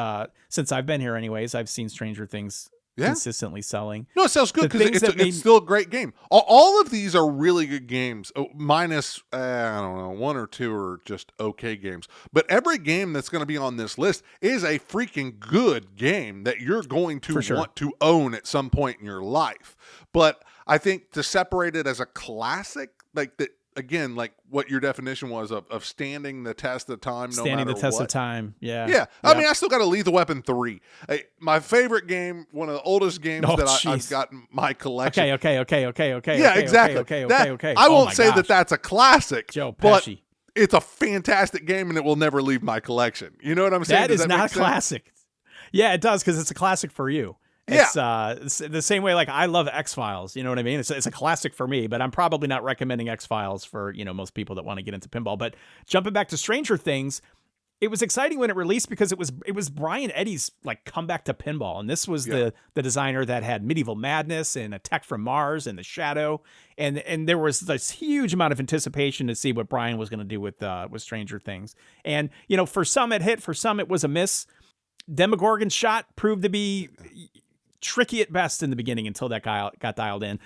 Speaker 1: since I've been here, anyways. I've seen Stranger Things consistently selling.
Speaker 2: No, it sells good because it's still a great game. All of these are really good games, minus I don't know, one or two are just okay games. But every game that's going to be on this list is a freaking good game that you're going to want to own at some point in your life. But I think to separate it as a classic, like that. Again, like what your definition was of standing the test of time,
Speaker 1: standing the test of time. Yeah.
Speaker 2: Yeah. I mean, I still got a Lethal Weapon 3. My favorite game, one of the oldest games I've got in my collection.
Speaker 1: Okay.
Speaker 2: Yeah, exactly.
Speaker 1: Okay.
Speaker 2: I won't say that that's a classic,
Speaker 1: Joe Pesci.
Speaker 2: But it's a fantastic game, and it will never leave my collection. You know what I'm saying?
Speaker 1: That is not a classic. Yeah, it does, because it's a classic for you. It's the same way, like, I love X-Files, you know what I mean? It's a classic for me, but I'm probably not recommending X-Files for, most people that want to get into pinball. But jumping back to Stranger Things, it was exciting when it released because it was Brian Eddy's like comeback to pinball. And this was the designer that had Medieval Madness and Attack from Mars and The Shadow. And there was this huge amount of anticipation to see what Brian was going to do with Stranger Things. And, for some it hit, for some it was a miss. Demogorgon's shot proved to be tricky at best in the beginning until that guy got dialed in.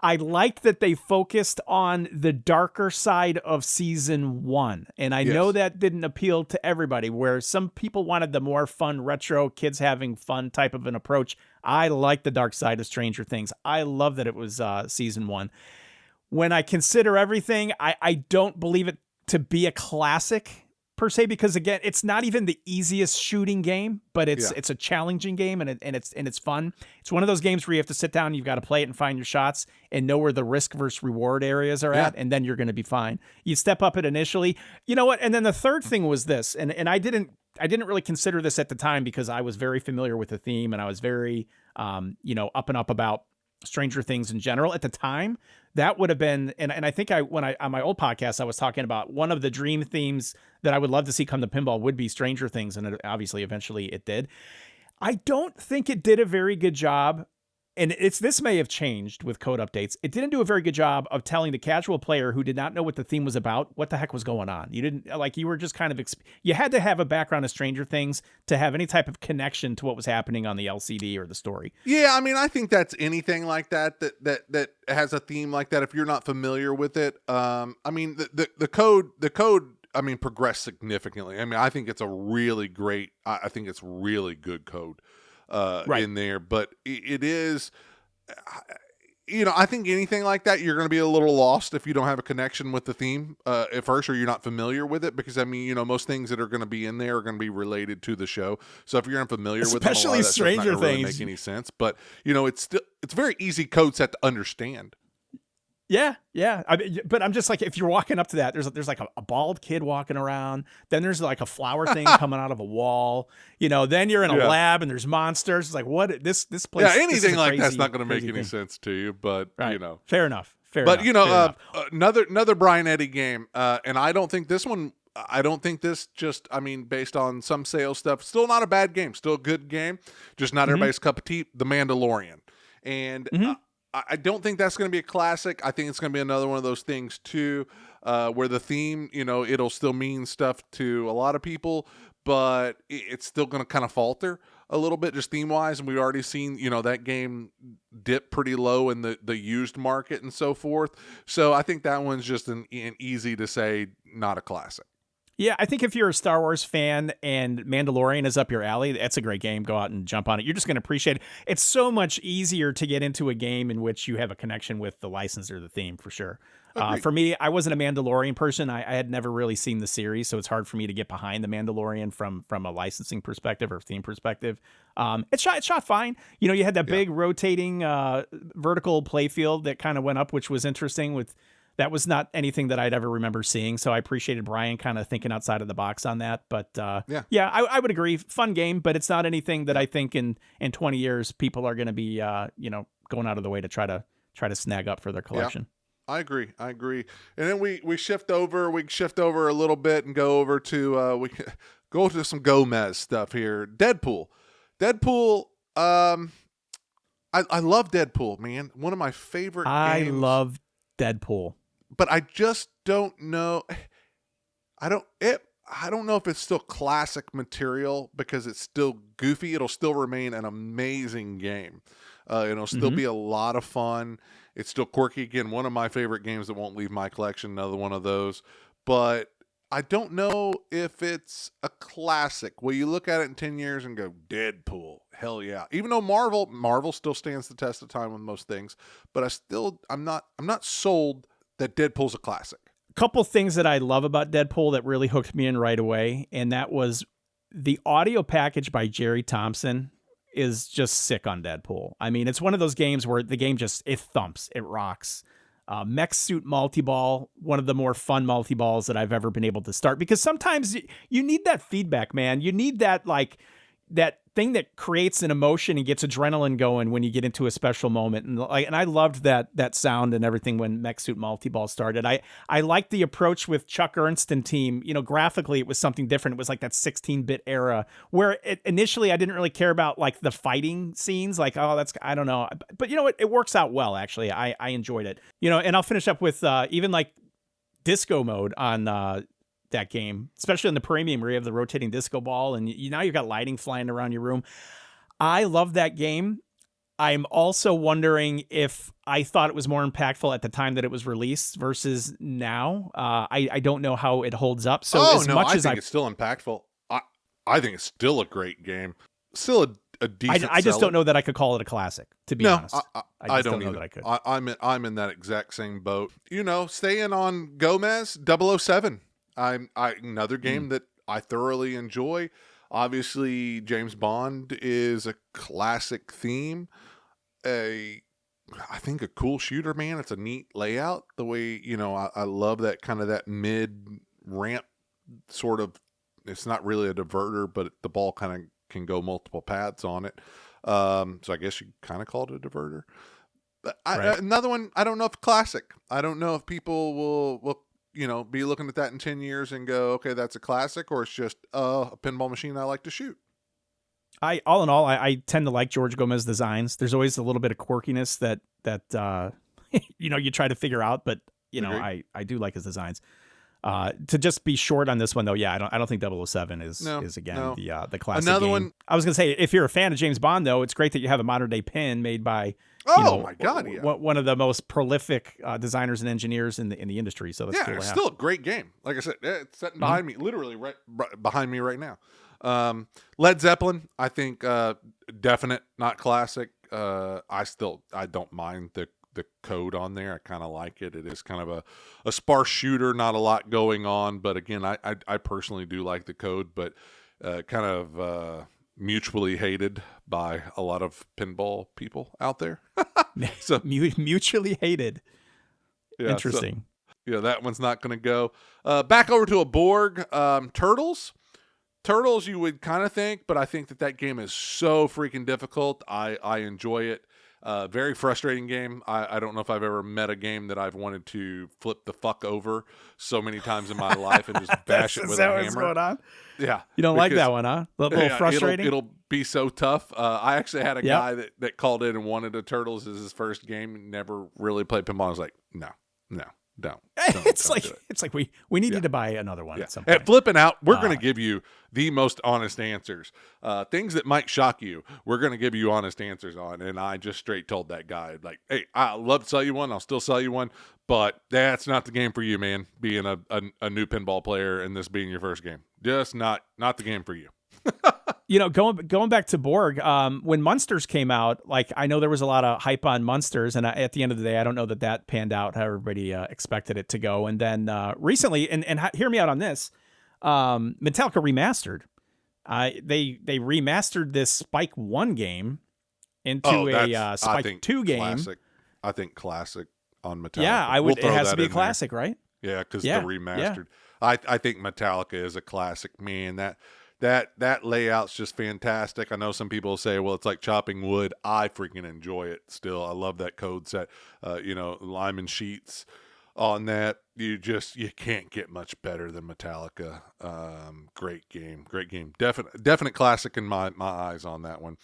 Speaker 1: I liked that they focused on the darker side of season 1. And I know that didn't appeal to everybody, where some people wanted the more fun, retro, kids having fun type of an approach. I like the dark side of Stranger Things. I love that it was season 1. When I consider everything, I don't believe it to be a classic per se, because again, it's not even the easiest shooting game, but it's a challenging game, and it's fun. It's one of those games where you have to sit down, you've got to play it and find your shots and know where the risk versus reward areas are at, and then you're going to be fine. You step up it initially. You know what? And then the third thing was this, and I didn't really consider this at the time because I was very familiar with the theme and I was very up and up about Stranger Things in general at the time. That would have been, and I think on my old podcast, I was talking about one of the dream themes that I would love to see come to pinball would be Stranger Things. And obviously, eventually it did. I don't think it did a very good job. And this may have changed with code updates. It didn't do a very good job of telling the casual player who did not know what the theme was about, what the heck was going on. You were just kind of, you had to have a background of Stranger Things to have any type of connection to what was happening on the LCD or the story.
Speaker 2: Yeah, I mean, I think that's anything like that has a theme like that. If you're not familiar with it, I mean, the code, I mean, progressed significantly. I mean, I think it's a really great, I think it's really good code in there, but it is, I think anything like that, you're going to be a little lost if you don't have a connection with the theme at first, or you're not familiar with it, because I mean, most things that are going to be in there are going to be related to the show. So if you're unfamiliar with it,
Speaker 1: especially Stranger Things,
Speaker 2: really make any sense. But it's very easy code set to understand.
Speaker 1: Yeah. But I'm just like, if you're walking up to that, there's like a bald kid walking around. Then there's like a flower thing coming out of a wall. Then you're in a lab and there's monsters. It's like, what this place?
Speaker 2: Yeah, anything like that's not going to make any sense to you. But
Speaker 1: fair enough.
Speaker 2: But another Brian Eddy game, and I don't think this one. I don't think this based on some sales stuff, still not a bad game, still a good game, just not everybody's cup of tea. The Mandalorian, and. I don't think that's going to be a classic. I think it's going to be another one of those things too, where the theme, it'll still mean stuff to a lot of people, but it's still going to kind of falter a little bit just theme wise. And we've already seen, that game dip pretty low in the used market and so forth. So I think that one's just an easy to say, not a classic.
Speaker 1: Yeah, I think if you're a Star Wars fan and Mandalorian is up your alley, that's a great game. Go out and jump on it. You're just going to appreciate it. It's so much easier to get into a game in which you have a connection with the license or the theme, for sure. For me, I wasn't a Mandalorian person. I had never really seen the series, so it's hard for me to get behind the Mandalorian from a licensing perspective or theme perspective. It shot fine. You had that big rotating vertical playfield that kind of went up, which was interesting. That was not anything that I'd ever remember seeing, so I appreciated Brian kind of thinking outside of the box on that. But I would agree, fun game, but it's not anything that I think in 20 years people are going to be going out of the way to try to snag up for their collection.
Speaker 2: Yeah, I agree. And then we shift over a little bit and go over to some Gomez stuff here. Deadpool. I love Deadpool, man. One of my favorite games.
Speaker 1: I love Deadpool.
Speaker 2: But I just don't know. I don't know if it's still classic material because it's still goofy. It'll still remain an amazing game. It'll still be a lot of fun. It's still quirky. Again, one of my favorite games that won't leave my collection. Another one of those. But I don't know if it's a classic. Will you look at it in 10 years and go, Deadpool? Hell yeah. Even though Marvel still stands the test of time with most things, but I'm not sold that Deadpool's a classic.
Speaker 1: A couple things that I love about Deadpool that really hooked me in right away, and that was the audio package by Jerry Thompson is just sick on Deadpool. I mean, it's one of those games where the game it thumps, it rocks. Mech Suit Multi-Ball, one of the more fun multi-balls that I've ever been able to start, because sometimes you need that feedback, man. You need that, like, that thing that creates an emotion and gets adrenaline going when you get into a special moment. And I loved that sound and everything when Mech Suit Multi-Ball started. I liked the approach with Chuck Ernst and team. Graphically it was something different. It was like that 16-bit era where initially I didn't really care about like the fighting scenes. Like, oh, I don't know. But it works out well, actually. I enjoyed it. And I'll finish up with even like disco mode on that game, especially in the premium where you have the rotating disco ball and now you've got lighting flying around your room. I love that game. I'm also wondering if I thought it was more impactful at the time that it was released versus now. I don't know how it holds up. So
Speaker 2: I think it's still impactful. I think it's still a great game. Still a decent.
Speaker 1: I just don't know that I could call it a classic, to be honest.
Speaker 2: I don't know that I could. I'm in that exact same boat. Staying on Gomez 007. Another game that I thoroughly enjoy. Obviously, James Bond is a classic theme. I think a cool shooter, man. It's a neat layout. The way, I love that kind of that mid ramp sort of. It's not really a diverter, but the ball kind of can go multiple paths on it. So I guess you kind of call it a diverter. But another one, I don't know if classic. I don't know if people will be looking at that in 10 years and go, okay, that's a classic, or it's just a pinball machine I like to shoot.
Speaker 1: All in all, I tend to like George Gomez designs. There's always a little bit of quirkiness that you try to figure out, but I do like his designs. To just be short on this one though, yeah, I don't think 007 is again the classic
Speaker 2: Another
Speaker 1: game.
Speaker 2: one.
Speaker 1: I was gonna say, if you're a fan of James Bond though, it's great that you have a modern day pin made by
Speaker 2: my god, yeah,
Speaker 1: one of the most prolific designers and engineers in the industry. So that's cool.
Speaker 2: It's still a great game. Like I said, it's sitting behind me, literally right behind me right now. Led Zeppelin, I think definite, not classic. I don't mind the code on there. I kind of like it. It is kind of a sparse shooter, not a lot going on, but again, I personally do like the code, but kind of mutually hated by a lot of pinball people out there. So
Speaker 1: mutually hated. Yeah, interesting.
Speaker 2: So, that one's not going to go. Back over to a Borg. Turtles, you would kind of think, but I think that game is so freaking difficult. I enjoy it. Very frustrating game. I don't know if I've ever met a game that I've wanted to flip the fuck over so many times in my life and just bash it with a hammer. What's going on? Yeah.
Speaker 1: You don't like that one, huh? A little frustrating?
Speaker 2: It'll be so tough. I actually had a guy that called in and wanted a Turtles as his first game, never really played pinball. I was like, no, don't.
Speaker 1: It's like we need you to buy another one at some point.
Speaker 2: At Flipping Out, we're going to give you the most honest answers. Things that might shock you, we're going to give you honest answers on. And I just straight told that guy, like, hey, I'd love to sell you one. I'll still sell you one. But that's not the game for you, man, being a new pinball player and this being your first game. Just not the game for you.
Speaker 1: Going back to Borg, when Munsters came out, like I know there was a lot of hype on Munsters, and at the end of the day, I don't know that panned out how everybody expected it to go. And then recently, and hear me out on this, Metallica remastered. They remastered this Spike 1 game into a Spike 2 game.
Speaker 2: Classic. I think classic on Metallica.
Speaker 1: Yeah, it has to be a classic, right?
Speaker 2: Yeah, because the remastered. Yeah. I think Metallica is a classic. Man, that layout's just fantastic. I know some people say, well, it's like chopping wood. I freaking enjoy it still. I love that code set. Lyman sheets on that. You can't get much better than Metallica. Great game. Definite classic in my eyes on that one.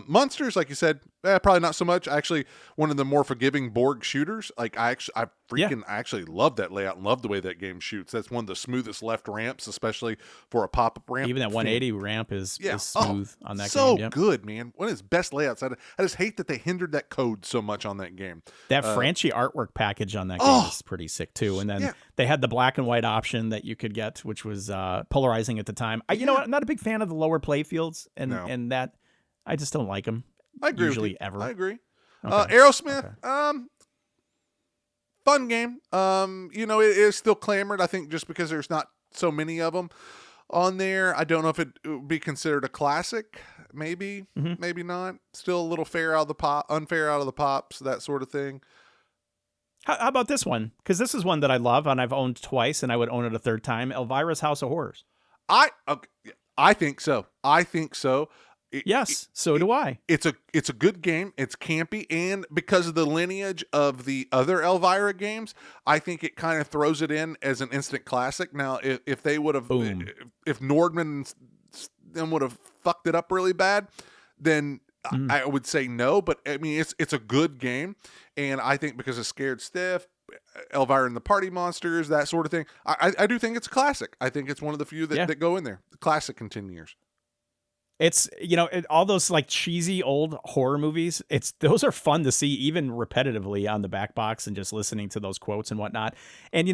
Speaker 2: Munsters, like you said, probably not so much. Actually, one of the more forgiving Borg shooters. Like I actually love that layout and love the way that game shoots. That's one of the smoothest left ramps, especially for a pop-up ramp.
Speaker 1: Even that 180 ramp is smooth on that game.
Speaker 2: So good, man. One of his best layouts. I just hate that they hindered that code so much on that game.
Speaker 1: That Franchi artwork package on that game is pretty sick too. And then they had the black and white option that you could get, which was polarizing at the time. You know what? I'm not a big fan of the lower play fields, and that I just don't like them.
Speaker 2: I agree.
Speaker 1: Usually ever.
Speaker 2: I agree.
Speaker 1: Okay.
Speaker 2: Aerosmith, fun game. It is still clamored. I think just because there's not so many of them on there. I don't know if it would be considered a classic. Maybe, maybe not. Still a little unfair out of the pops, that sort of thing.
Speaker 1: How about this one? Because this is one that I love and I've owned twice, and I would own it a third time. Elvira's House of Horrors.
Speaker 2: I think so.
Speaker 1: Yes, so do I.
Speaker 2: It's a good game. It's campy, and because of the lineage of the other Elvira games, I think it kind of throws it in as an instant classic. Now, if they would have, if Nordman then would have fucked it up really bad, then I would say no. But I mean, it's a good game, and I think because of Scared Stiff, Elvira and the Party Monsters, that sort of thing, I do think it's a classic. I think it's one of the few that go in there. The classic continues.
Speaker 1: It's, all those like cheesy old horror movies, those are fun to see even repetitively on the back box and just listening to those quotes and whatnot. And,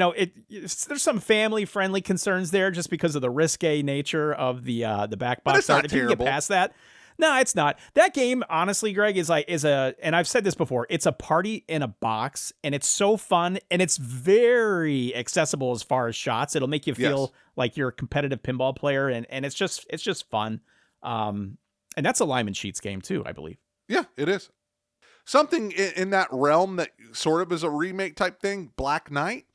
Speaker 1: there's some family friendly concerns there just because of the risque nature of the back box.
Speaker 2: But it's not
Speaker 1: if
Speaker 2: terrible.
Speaker 1: You can get past that. No, it's not. That game, honestly, Greg, and I've said this before, it's a party in a box, and it's so fun, and it's very accessible as far as shots. It'll make you feel like you're a competitive pinball player, and it's just fun. And that's a Lyman Sheets game too, I believe.
Speaker 2: Yeah, it is. Something in that realm that sort of is a remake type thing, Black Knight.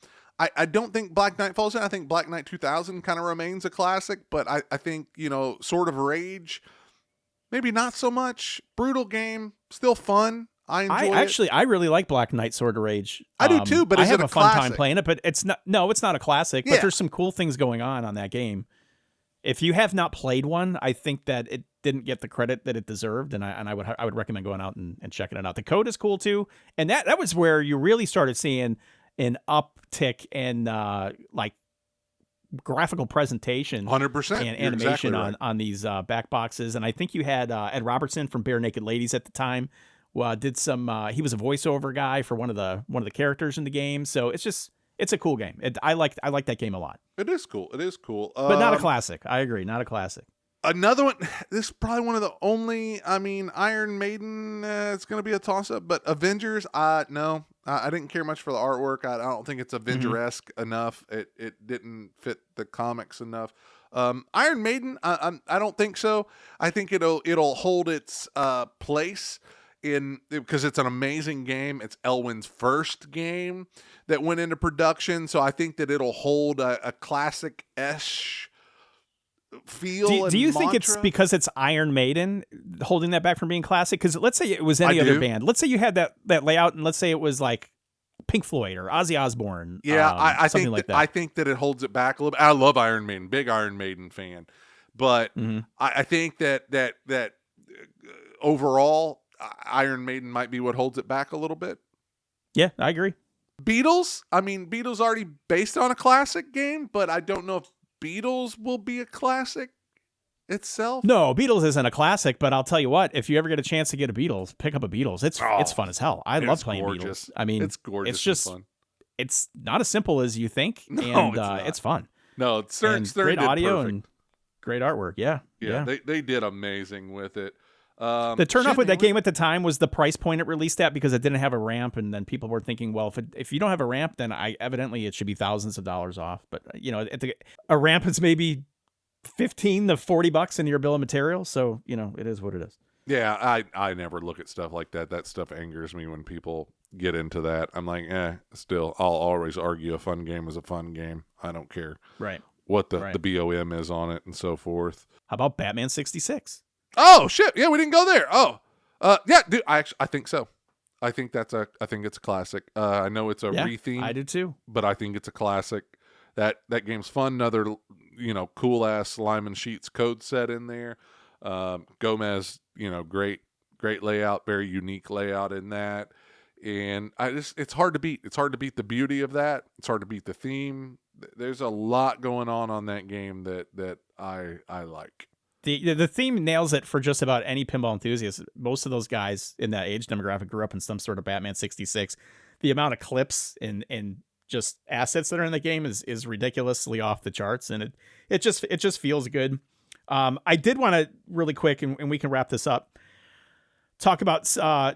Speaker 2: I don't think Black Knight falls in. I think Black Knight 2000 kind of remains a classic, but I think, Sword of Rage, maybe not so much. Brutal game, still fun. I enjoy it.
Speaker 1: I really like Black Knight Sword of Rage.
Speaker 2: I do too, but
Speaker 1: I
Speaker 2: is
Speaker 1: have
Speaker 2: it
Speaker 1: a fun
Speaker 2: classic?
Speaker 1: time playing it, but it's not a classic, but there's some cool things going on that game. If you have not played one, I think that it didn't get the credit that it deserved, and I would recommend going out and checking it out. The code is cool too, and that was where you really started seeing an uptick in like graphical presentation,
Speaker 2: 100%,
Speaker 1: and animation on these back boxes. And I think you had Ed Robertson from Bare Naked Ladies at the time. Did some. He was a voiceover guy for one of the characters in the game. So it's a cool game. I like that game a lot.
Speaker 2: It is cool.
Speaker 1: But not a classic. I agree. Not a classic.
Speaker 2: Another one, this is probably one of the only, Iron Maiden, it's going to be a toss-up, but Avengers, no. I didn't care much for the artwork. I don't think it's Avenger-esque enough. It didn't fit the comics enough. Iron Maiden, I don't think so. I think it'll hold its place because it's an amazing game. It's Elwyn's first game that went into production, so I think that it'll hold a classic-ish feel.
Speaker 1: Do you think it's because it's Iron Maiden holding that back from being classic? Because let's say it was any other band. Let's say you had that layout, and let's say it was like Pink Floyd or Ozzy Osbourne.
Speaker 2: Yeah, I
Speaker 1: something
Speaker 2: think
Speaker 1: like that.
Speaker 2: I think that it holds it back a little bit. I love Iron Maiden, big Iron Maiden fan, but I think that overall Iron Maiden might be what holds it back a little bit.
Speaker 1: Yeah, I agree.
Speaker 2: Beatles. Beatles already based on a classic game, but I don't know if Beatles will be a classic itself.
Speaker 1: No, Beatles isn't a classic, but I'll tell you what, if you ever get a chance to get a Beatles, pick up a Beatles. It's fun as hell. I love playing
Speaker 2: gorgeous.
Speaker 1: Beatles.
Speaker 2: It's gorgeous.
Speaker 1: It's just
Speaker 2: and fun.
Speaker 1: It's not as simple as you think,
Speaker 2: and
Speaker 1: it's fun.
Speaker 2: No, it's
Speaker 1: great audio
Speaker 2: perfect.
Speaker 1: And great artwork. Yeah.
Speaker 2: They did amazing with it.
Speaker 1: The turnoff with that game at the time was the price point it released at, because it didn't have a ramp, and then people were thinking, well, if you don't have a ramp, then evidently it should be thousands of dollars off. But a ramp is maybe $15 to $40 in your bill of materials, so it is what it is.
Speaker 2: Yeah, I never look at stuff like that. That stuff angers me when people get into that. I'm like, still, I'll always argue a fun game is a fun game. I don't care what the BOM is on it and so forth.
Speaker 1: How about Batman 66?
Speaker 2: Oh shit! Yeah, we didn't go there. Oh, yeah, dude. I think so. I think it's a classic. I know it's a retheme.
Speaker 1: I did too,
Speaker 2: but I think it's a classic. That game's fun. Another cool ass Lyman Sheets code set in there. Gomez, great layout, very unique layout in that. And it's hard to beat. It's hard to beat the beauty of that. It's hard to beat the theme. There's a lot going on that game that I like.
Speaker 1: The theme nails it for just about any pinball enthusiast. Most of those guys in that age demographic grew up in some sort of Batman 66. The amount of clips and just assets that are in the game is ridiculously off the charts, and it just feels good. I did want to really quick, and we can wrap this up, talk about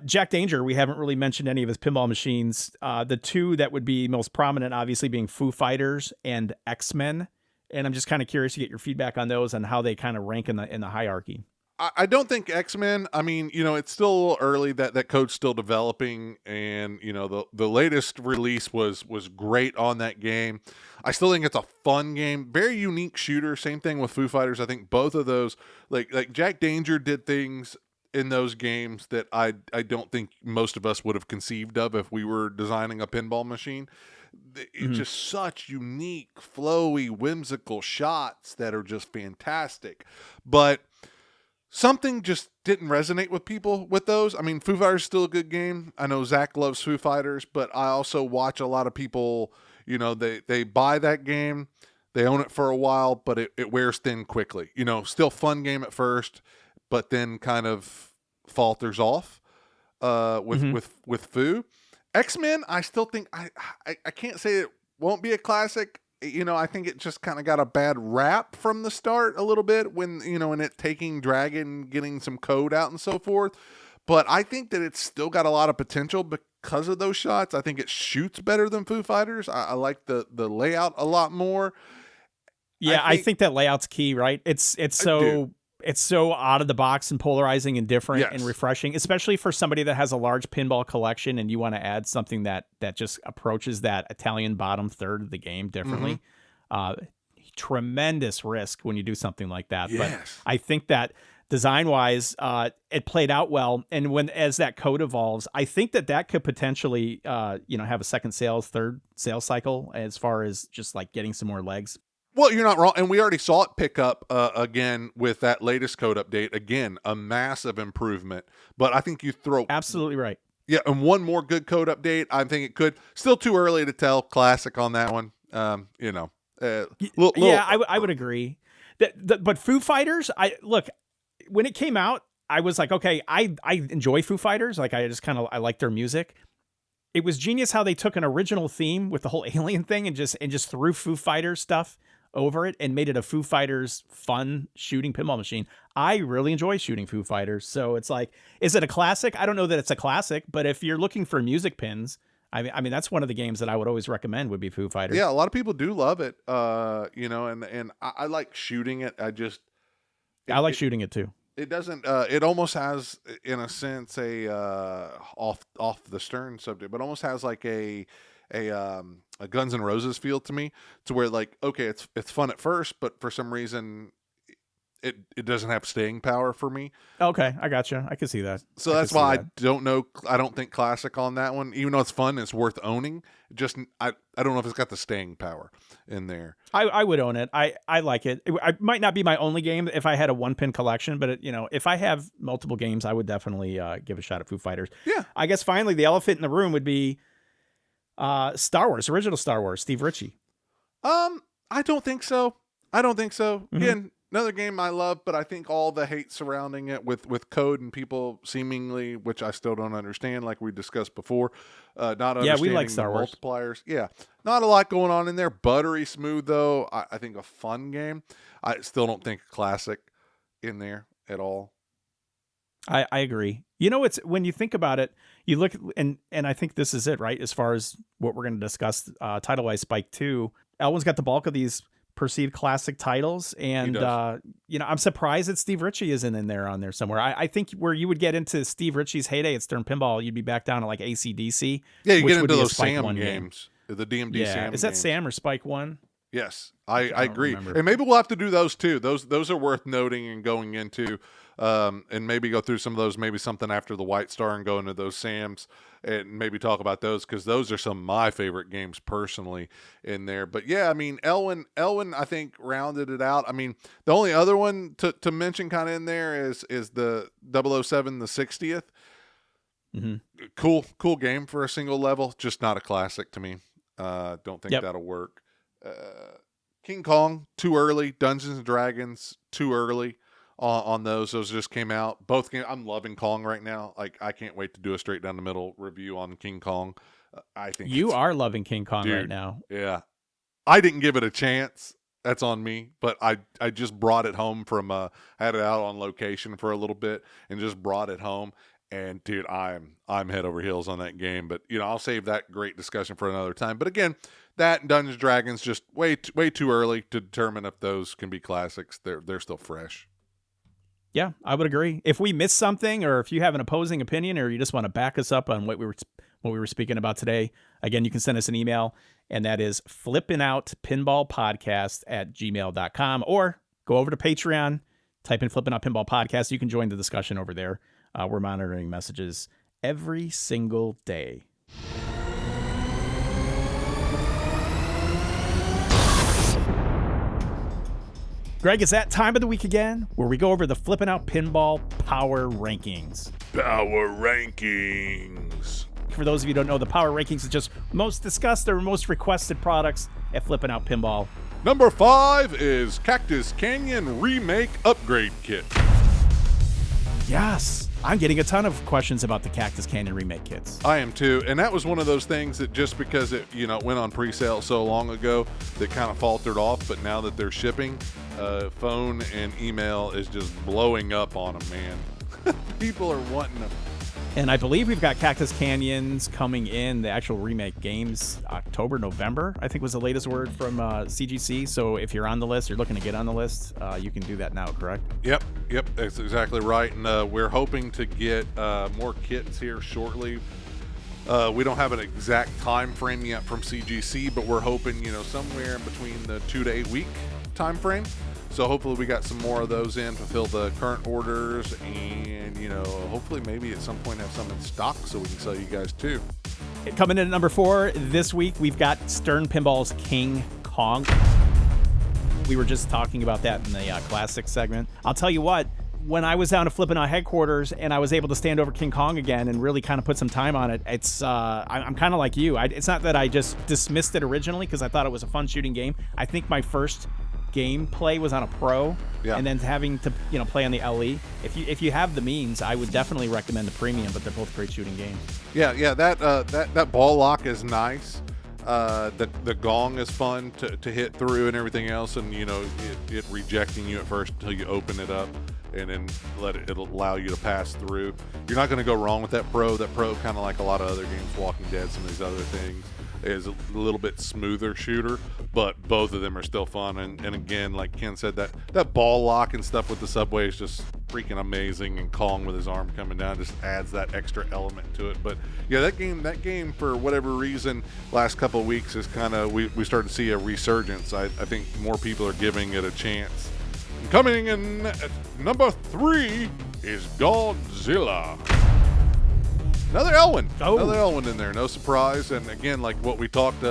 Speaker 1: Jack Danger. We haven't really mentioned any of his pinball machines. The two that would be most prominent, obviously, being Foo Fighters and X-Men. And I'm just kind of curious to get your feedback on those and how they kind of rank in the hierarchy.
Speaker 2: I don't think X-Men, I mean, it's still a little early, that code's still developing, and the latest release was great on that game. I still think it's a fun game, very unique shooter. Same thing with Foo Fighters. I think both of those, like Jack Danger did things in those games that I don't think most of us would have conceived of if we were designing a pinball machine. It's just such unique, flowy, whimsical shots that are just fantastic. But something just didn't resonate with people with those. I mean, Foo Fighters is still a good game. I know Zach loves Foo Fighters, but I also watch a lot of people, they buy that game, they own it for a while, but it wears thin quickly. Still fun game at first, but then kind of falters off with Foo. X-Men, I still think I can't say it won't be a classic. I think it just kind of got a bad rap from the start a little bit when it taking Dragon, getting some code out and so forth. But I think that it's still got a lot of potential because of those shots. I think it shoots better than Foo Fighters. I like the layout a lot more.
Speaker 1: Yeah, I think that layout's key, right? It's so out of the box and polarizing and different and refreshing, especially for somebody that has a large pinball collection and you want to add something that just approaches that Italian bottom third of the game differently. Tremendous risk when you do something like that.
Speaker 2: Yes.
Speaker 1: But I think that design-wise, it played out well. And as that code evolves, I think that could potentially, have a second sales, third sales cycle as far as just like getting some more legs.
Speaker 2: Well, you're not wrong. And we already saw it pick up again with that latest code update. Again, a massive improvement. But I think you throw...
Speaker 1: Absolutely right.
Speaker 2: Yeah, and one more good code update. I think it could... Still too early to tell. Classic on that one. I
Speaker 1: would agree. But Foo Fighters, when it came out, I was like, okay, I enjoy Foo Fighters. Like, I like their music. It was genius how they took an original theme with the whole alien thing and just threw Foo Fighters stuff over it and made it a Foo Fighters fun shooting pinball machine. I really enjoy shooting Foo Fighters. So it's like, is it a classic? I don't know that it's a classic, but if you're looking for music pins, I mean, that's one of the games that I would always recommend would be Foo Fighters.
Speaker 2: Yeah, a lot of people do love it. And I like shooting it.
Speaker 1: I like shooting it too.
Speaker 2: It doesn't. It almost has, in a sense, a off the Stern subject, but almost has like a Guns N' Roses feel to me, to where like, okay, it's fun at first, but for some reason, it doesn't have staying power for me.
Speaker 1: Okay, I gotcha. I can see that.
Speaker 2: So that's why I don't know. I don't think classic on that one, even though it's fun, it's worth owning. Just I don't know if it's got the staying power in there.
Speaker 1: I would own it. I like it. It might not be my only game if I had a one pin collection, but if I have multiple games, I would definitely give a shot at Foo Fighters.
Speaker 2: Yeah.
Speaker 1: I guess finally the elephant in the room would be Star Wars, original Star Wars, Steve Ritchie.
Speaker 2: I don't think so. Again, another game I love, but I think all the hate surrounding it with code and people seemingly, which I still don't understand, like we discussed before, not understanding
Speaker 1: we like Star Wars
Speaker 2: multipliers. Yeah, not a lot going on in there. Buttery smooth though. I think a fun game. I still don't think a classic in there at all.
Speaker 1: I agree. It's when you think about it, you look and I think this is it, right? As far as what we're going to discuss, title-wise, Spike 2, Elwin's got the bulk of these perceived classic titles, and I'm surprised that Steve Ritchie isn't in there on there somewhere. I think where you would get into Steve Ritchie's heyday at Stern Pinball, you'd be back down to like AC/DC.
Speaker 2: Yeah, you get into those Sam games, the DMD Sam.
Speaker 1: Is that
Speaker 2: games.
Speaker 1: Sam or Spike 1?
Speaker 2: Yes, I agree.
Speaker 1: Remember.
Speaker 2: And maybe we'll have to do those too. Those are worth noting and going into, and maybe go through some of those, maybe something after the White Star and go into those Sams and maybe talk about those, because those are some of my favorite games personally in there. But yeah, I mean, Elwin, I think rounded it out. I mean, the only other one to mention kind of in there is the 007, the 60th.
Speaker 1: Mm-hmm.
Speaker 2: Cool game for a single level, just not a classic to me. Don't think that'll work. King Kong, too early. Dungeons and Dragons, too early on those. Those just came out. Both games. I'm loving Kong right now. Like, I can't wait to do a straight down the middle review on King Kong. I think
Speaker 1: you are loving King Kong right now.
Speaker 2: Yeah, I didn't give it a chance. That's on me. But I just brought it home from had it out on location for a little bit and just brought it home. And dude, I'm head over heels on that game. But I'll save that great discussion for another time. But again, that and Dungeons and Dragons just way too early to determine if those can be classics. They're still fresh.
Speaker 1: Yeah, I would agree. If we missed something, or if you have an opposing opinion, or you just want to back us up on what we were speaking about today, again, you can send us an email, and that is flippingoutpinballpodcast@gmail.com, or go over to Patreon, type in Flipping Out Pinball Podcast. You can join the discussion over there. We're monitoring messages every single day. Greg, it's that time of the week again where we go over the Flippin' Out Pinball Power Rankings.
Speaker 2: Power Rankings.
Speaker 1: For those of you who don't know, the Power Rankings is just most discussed or most requested products at Flippin' Out Pinball.
Speaker 2: Number 5 is Cactus Canyon Remake Upgrade Kit.
Speaker 1: Yes, I'm getting a ton of questions about the Cactus Canyon Remake kits.
Speaker 2: I am too, and that was one of those things that just because it went on pre-sale so long ago that kind of faltered off, but now that they're shipping, phone and email is just blowing up on them, man. People are wanting them.
Speaker 1: And I believe we've got Cactus Canyons coming in, the actual remake games, October, November, I think was the latest word from CGC. So if you're on the list, you're looking to get on the list, you can do that now, correct?
Speaker 2: Yep, that's exactly right. And we're hoping to get more kits here shortly. We don't have an exact time frame yet from CGC, but we're hoping, somewhere in between the 2 to 8 week time frame. So hopefully we got some more of those in, fulfill the current orders, and hopefully maybe at some point have some in stock so we can sell you guys too.
Speaker 1: Coming in at number 4 this week, we've got Stern Pinball's King Kong. We were just talking about that in the classic segment. I'll tell you what, when I was down to Flippin' Out headquarters and I was able to stand over King Kong again and really kind of put some time on it, it's I'm kind of like you. It's not that I just dismissed it originally because I thought it was a fun shooting game. I think my first gameplay was on a Pro, and then having to play on the LE. If you have the means, I would definitely recommend the Premium, but they're both great shooting games.
Speaker 2: Yeah, that ball lock is nice. The gong is fun to hit through and everything else, and it rejecting you at first until you open it up and then it'll allow you to pass through. You're not going to go wrong with that Pro. That Pro, kind of like a lot of other games, Walking Dead, some of these other things, is a little bit smoother shooter, but both of them are still fun. And again, like Ken said, that ball lock and stuff with the subway is just freaking amazing, and Kong with his arm coming down just adds that extra element to it. But yeah, that game for whatever reason, last couple of weeks is kind of, we started to see a resurgence. I think more people are giving it a chance. Coming in at number 3 is Godzilla. Another Elwin. Another Elwin in there, no surprise. And again, like what we talked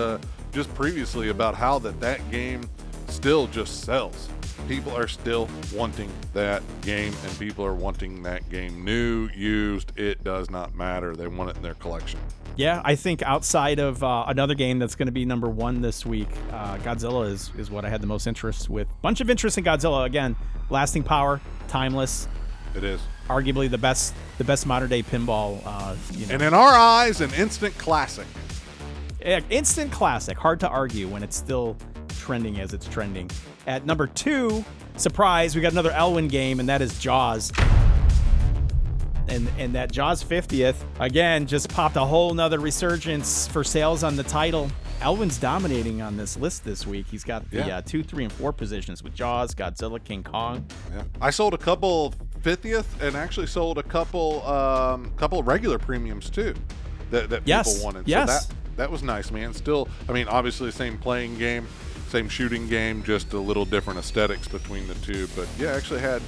Speaker 2: just previously about how that game still just sells. People are still wanting that game, and people are wanting that game new, used, it does not matter. They want it in their collection.
Speaker 1: Yeah, I think outside of another game that's going to be number 1 this week, Godzilla is what I had the most interest with. Bunch of interest in Godzilla. Again, lasting power, timeless.
Speaker 2: It is.
Speaker 1: Arguably the best modern day pinball.
Speaker 2: And in our eyes, an instant classic.
Speaker 1: Yeah, instant classic. Hard to argue when it's still trending as it's trending. At number 2, surprise, we got another Elwin game, and that is Jaws. And that Jaws 50th, again, just popped a whole nother resurgence for sales on the title. Elwin's dominating on this list this week. He's got the 2, 3, and 4 positions with Jaws, Godzilla, King Kong. Yeah.
Speaker 2: I sold a couple 50th and actually sold a couple regular premiums too that people wanted.
Speaker 1: Yes.
Speaker 2: So that was nice, man. Still, I mean, obviously same playing game, same shooting game, just a little different aesthetics between the two. But yeah, actually had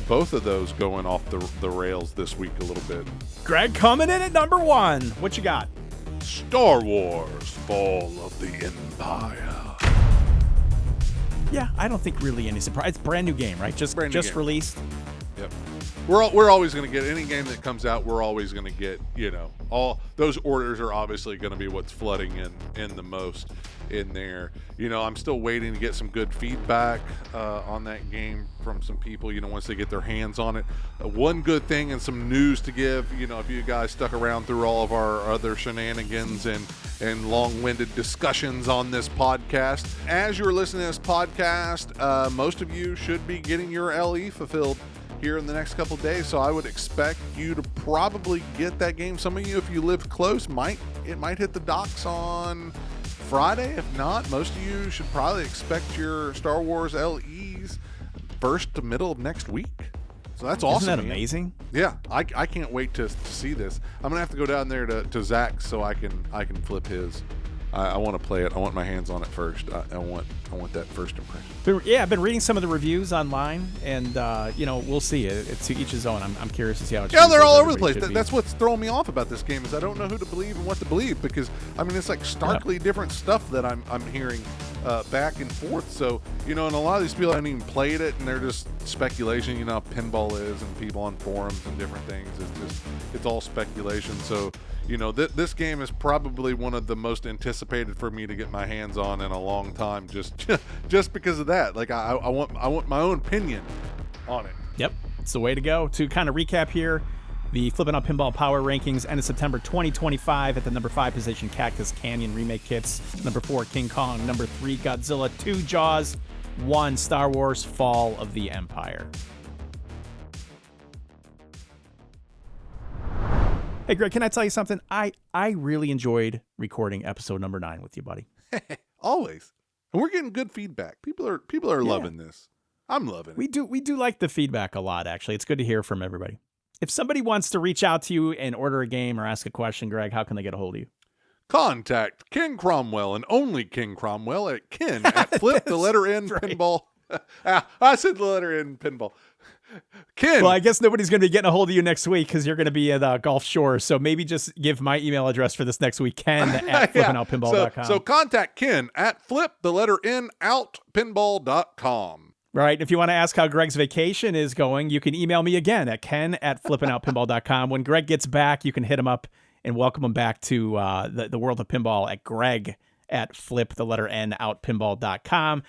Speaker 2: both of those going off the rails this week a little bit.
Speaker 1: Greg coming in at number 1. What you got?
Speaker 2: Star Wars Fall of the Empire.
Speaker 1: Yeah, I don't think really any surprise. It's a brand new game, right? Just released.
Speaker 2: Yep. We're always going to get any game that comes out. We're always going to get, all those orders are obviously going to be what's flooding in the most in there. I'm still waiting to get some good feedback on that game from some people, once they get their hands on it. One good thing and some news to give, if you guys stuck around through all of our other shenanigans and long-winded discussions on this podcast. As you're listening to this podcast, most of you should be getting your LE fulfilled here in the next couple of days, so I would expect you to probably get that game. Some of you, if you live close, it might hit the docks on Friday. If not, most of you should probably expect your Star Wars LEs first to middle of next week. So that's awesome.
Speaker 1: Isn't that amazing?
Speaker 2: Yeah, I can't wait to see this. I'm gonna have to go down there to Zach so I can flip his. I want to play it. I want my hands on it first. I want that first impression.
Speaker 1: But yeah, I've been reading some of the reviews online, and we'll see. It's to each his own. I'm curious to see how.
Speaker 2: Yeah, they're all over the place. That's what's throwing me off about this game is I don't know who to believe and what to believe because I mean it's like starkly different stuff that I'm hearing back and forth. So and a lot of these people haven't even played it, and they're just speculation. You know how pinball is, and people on forums and different things. It's all speculation. So. This game is probably one of the most anticipated for me to get my hands on in a long time, just because of that. Like I want my own opinion on it.
Speaker 1: Yep, it's the way to go. To kind of recap here, the Flippin' Out Pinball Power Rankings end of September 2025 at the number 5 position, Cactus Canyon Remake Kits. Number 4, King Kong. Number 3, Godzilla. 2, Jaws. 1, Star Wars: Fall of the Empire. Hey, Greg, can I tell you something? I really enjoyed recording episode number 9 with you, buddy.
Speaker 2: Always. And we're getting good feedback. People are loving this. I'm loving it.
Speaker 1: We do like the feedback a lot, actually. It's good to hear from everybody. If somebody wants to reach out to you and order a game or ask a question, Greg, how can they get a hold of you?
Speaker 2: Contact King Cromwell and only King Cromwell at Ken at Flip the letter N Pinball. I said the letter N Pinball. Ken.
Speaker 1: Well, I guess nobody's going to be getting a hold of you next week because you're going to be at Gulf Shore. So maybe just give my email address for this next week, Ken at flippinoutpinball.com.
Speaker 2: So contact Ken at flip the letter N out pinball.com.
Speaker 1: Right. If you want to ask how Greg's vacation is going, you can email me again at ken at flippinoutpinball.com. When Greg gets back, you can hit him up and welcome him back to the world of pinball at Greg at flip the letter N out pinball.com.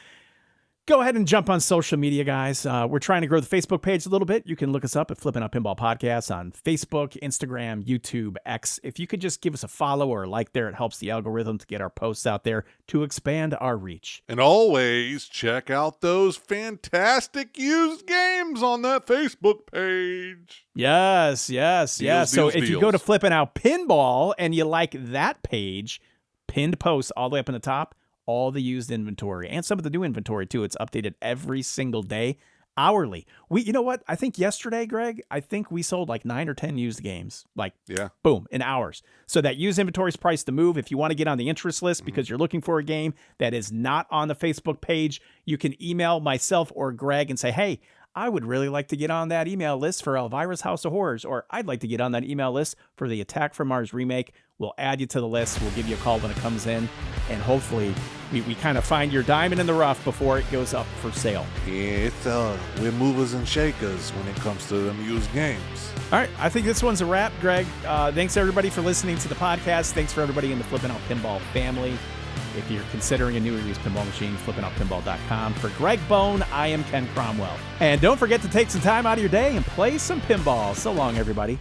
Speaker 1: Go ahead and jump on social media, guys. We're trying to grow the Facebook page a little bit. You can look us up at Flippin' Out Pinball Podcast on Facebook, Instagram, YouTube, X. If you could just give us a follow or a like there, it helps the algorithm to get our posts out there to expand our reach.
Speaker 2: And always check out those fantastic used games on that Facebook page.
Speaker 1: Yes. So if you go to Flippin' Out Pinball and you like that page, pinned post all the way up in the top, all the used inventory and some of the new inventory too. It's updated every single day, hourly. You know what? I think yesterday, Greg, we sold like 9 or 10 used games, boom, in hours. So that used inventory is priced to move. If you want to get on the interest list because you're looking for a game that is not on the Facebook page, you can email myself or Greg and say, hey, I would really like to get on that email list for Elvira's House of Horrors, or I'd like to get on that email list for the Attack from Mars remake. We'll add you to the list. We'll give you a call when it comes in, and hopefully we kind of find your diamond in the rough before it goes up for sale.
Speaker 2: Yeah, we're movers and shakers when it comes to them used games.
Speaker 1: All right, I think this one's a wrap, Greg. Thanks, everybody, for listening to the podcast. Thanks for everybody in the Flippin' Out Pinball family. If you're considering a new or used pinball machine, flippinoutpinball.com. For Greg Bone, I am Ken Cromwell. And don't forget to take some time out of your day and play some pinball. So long, everybody.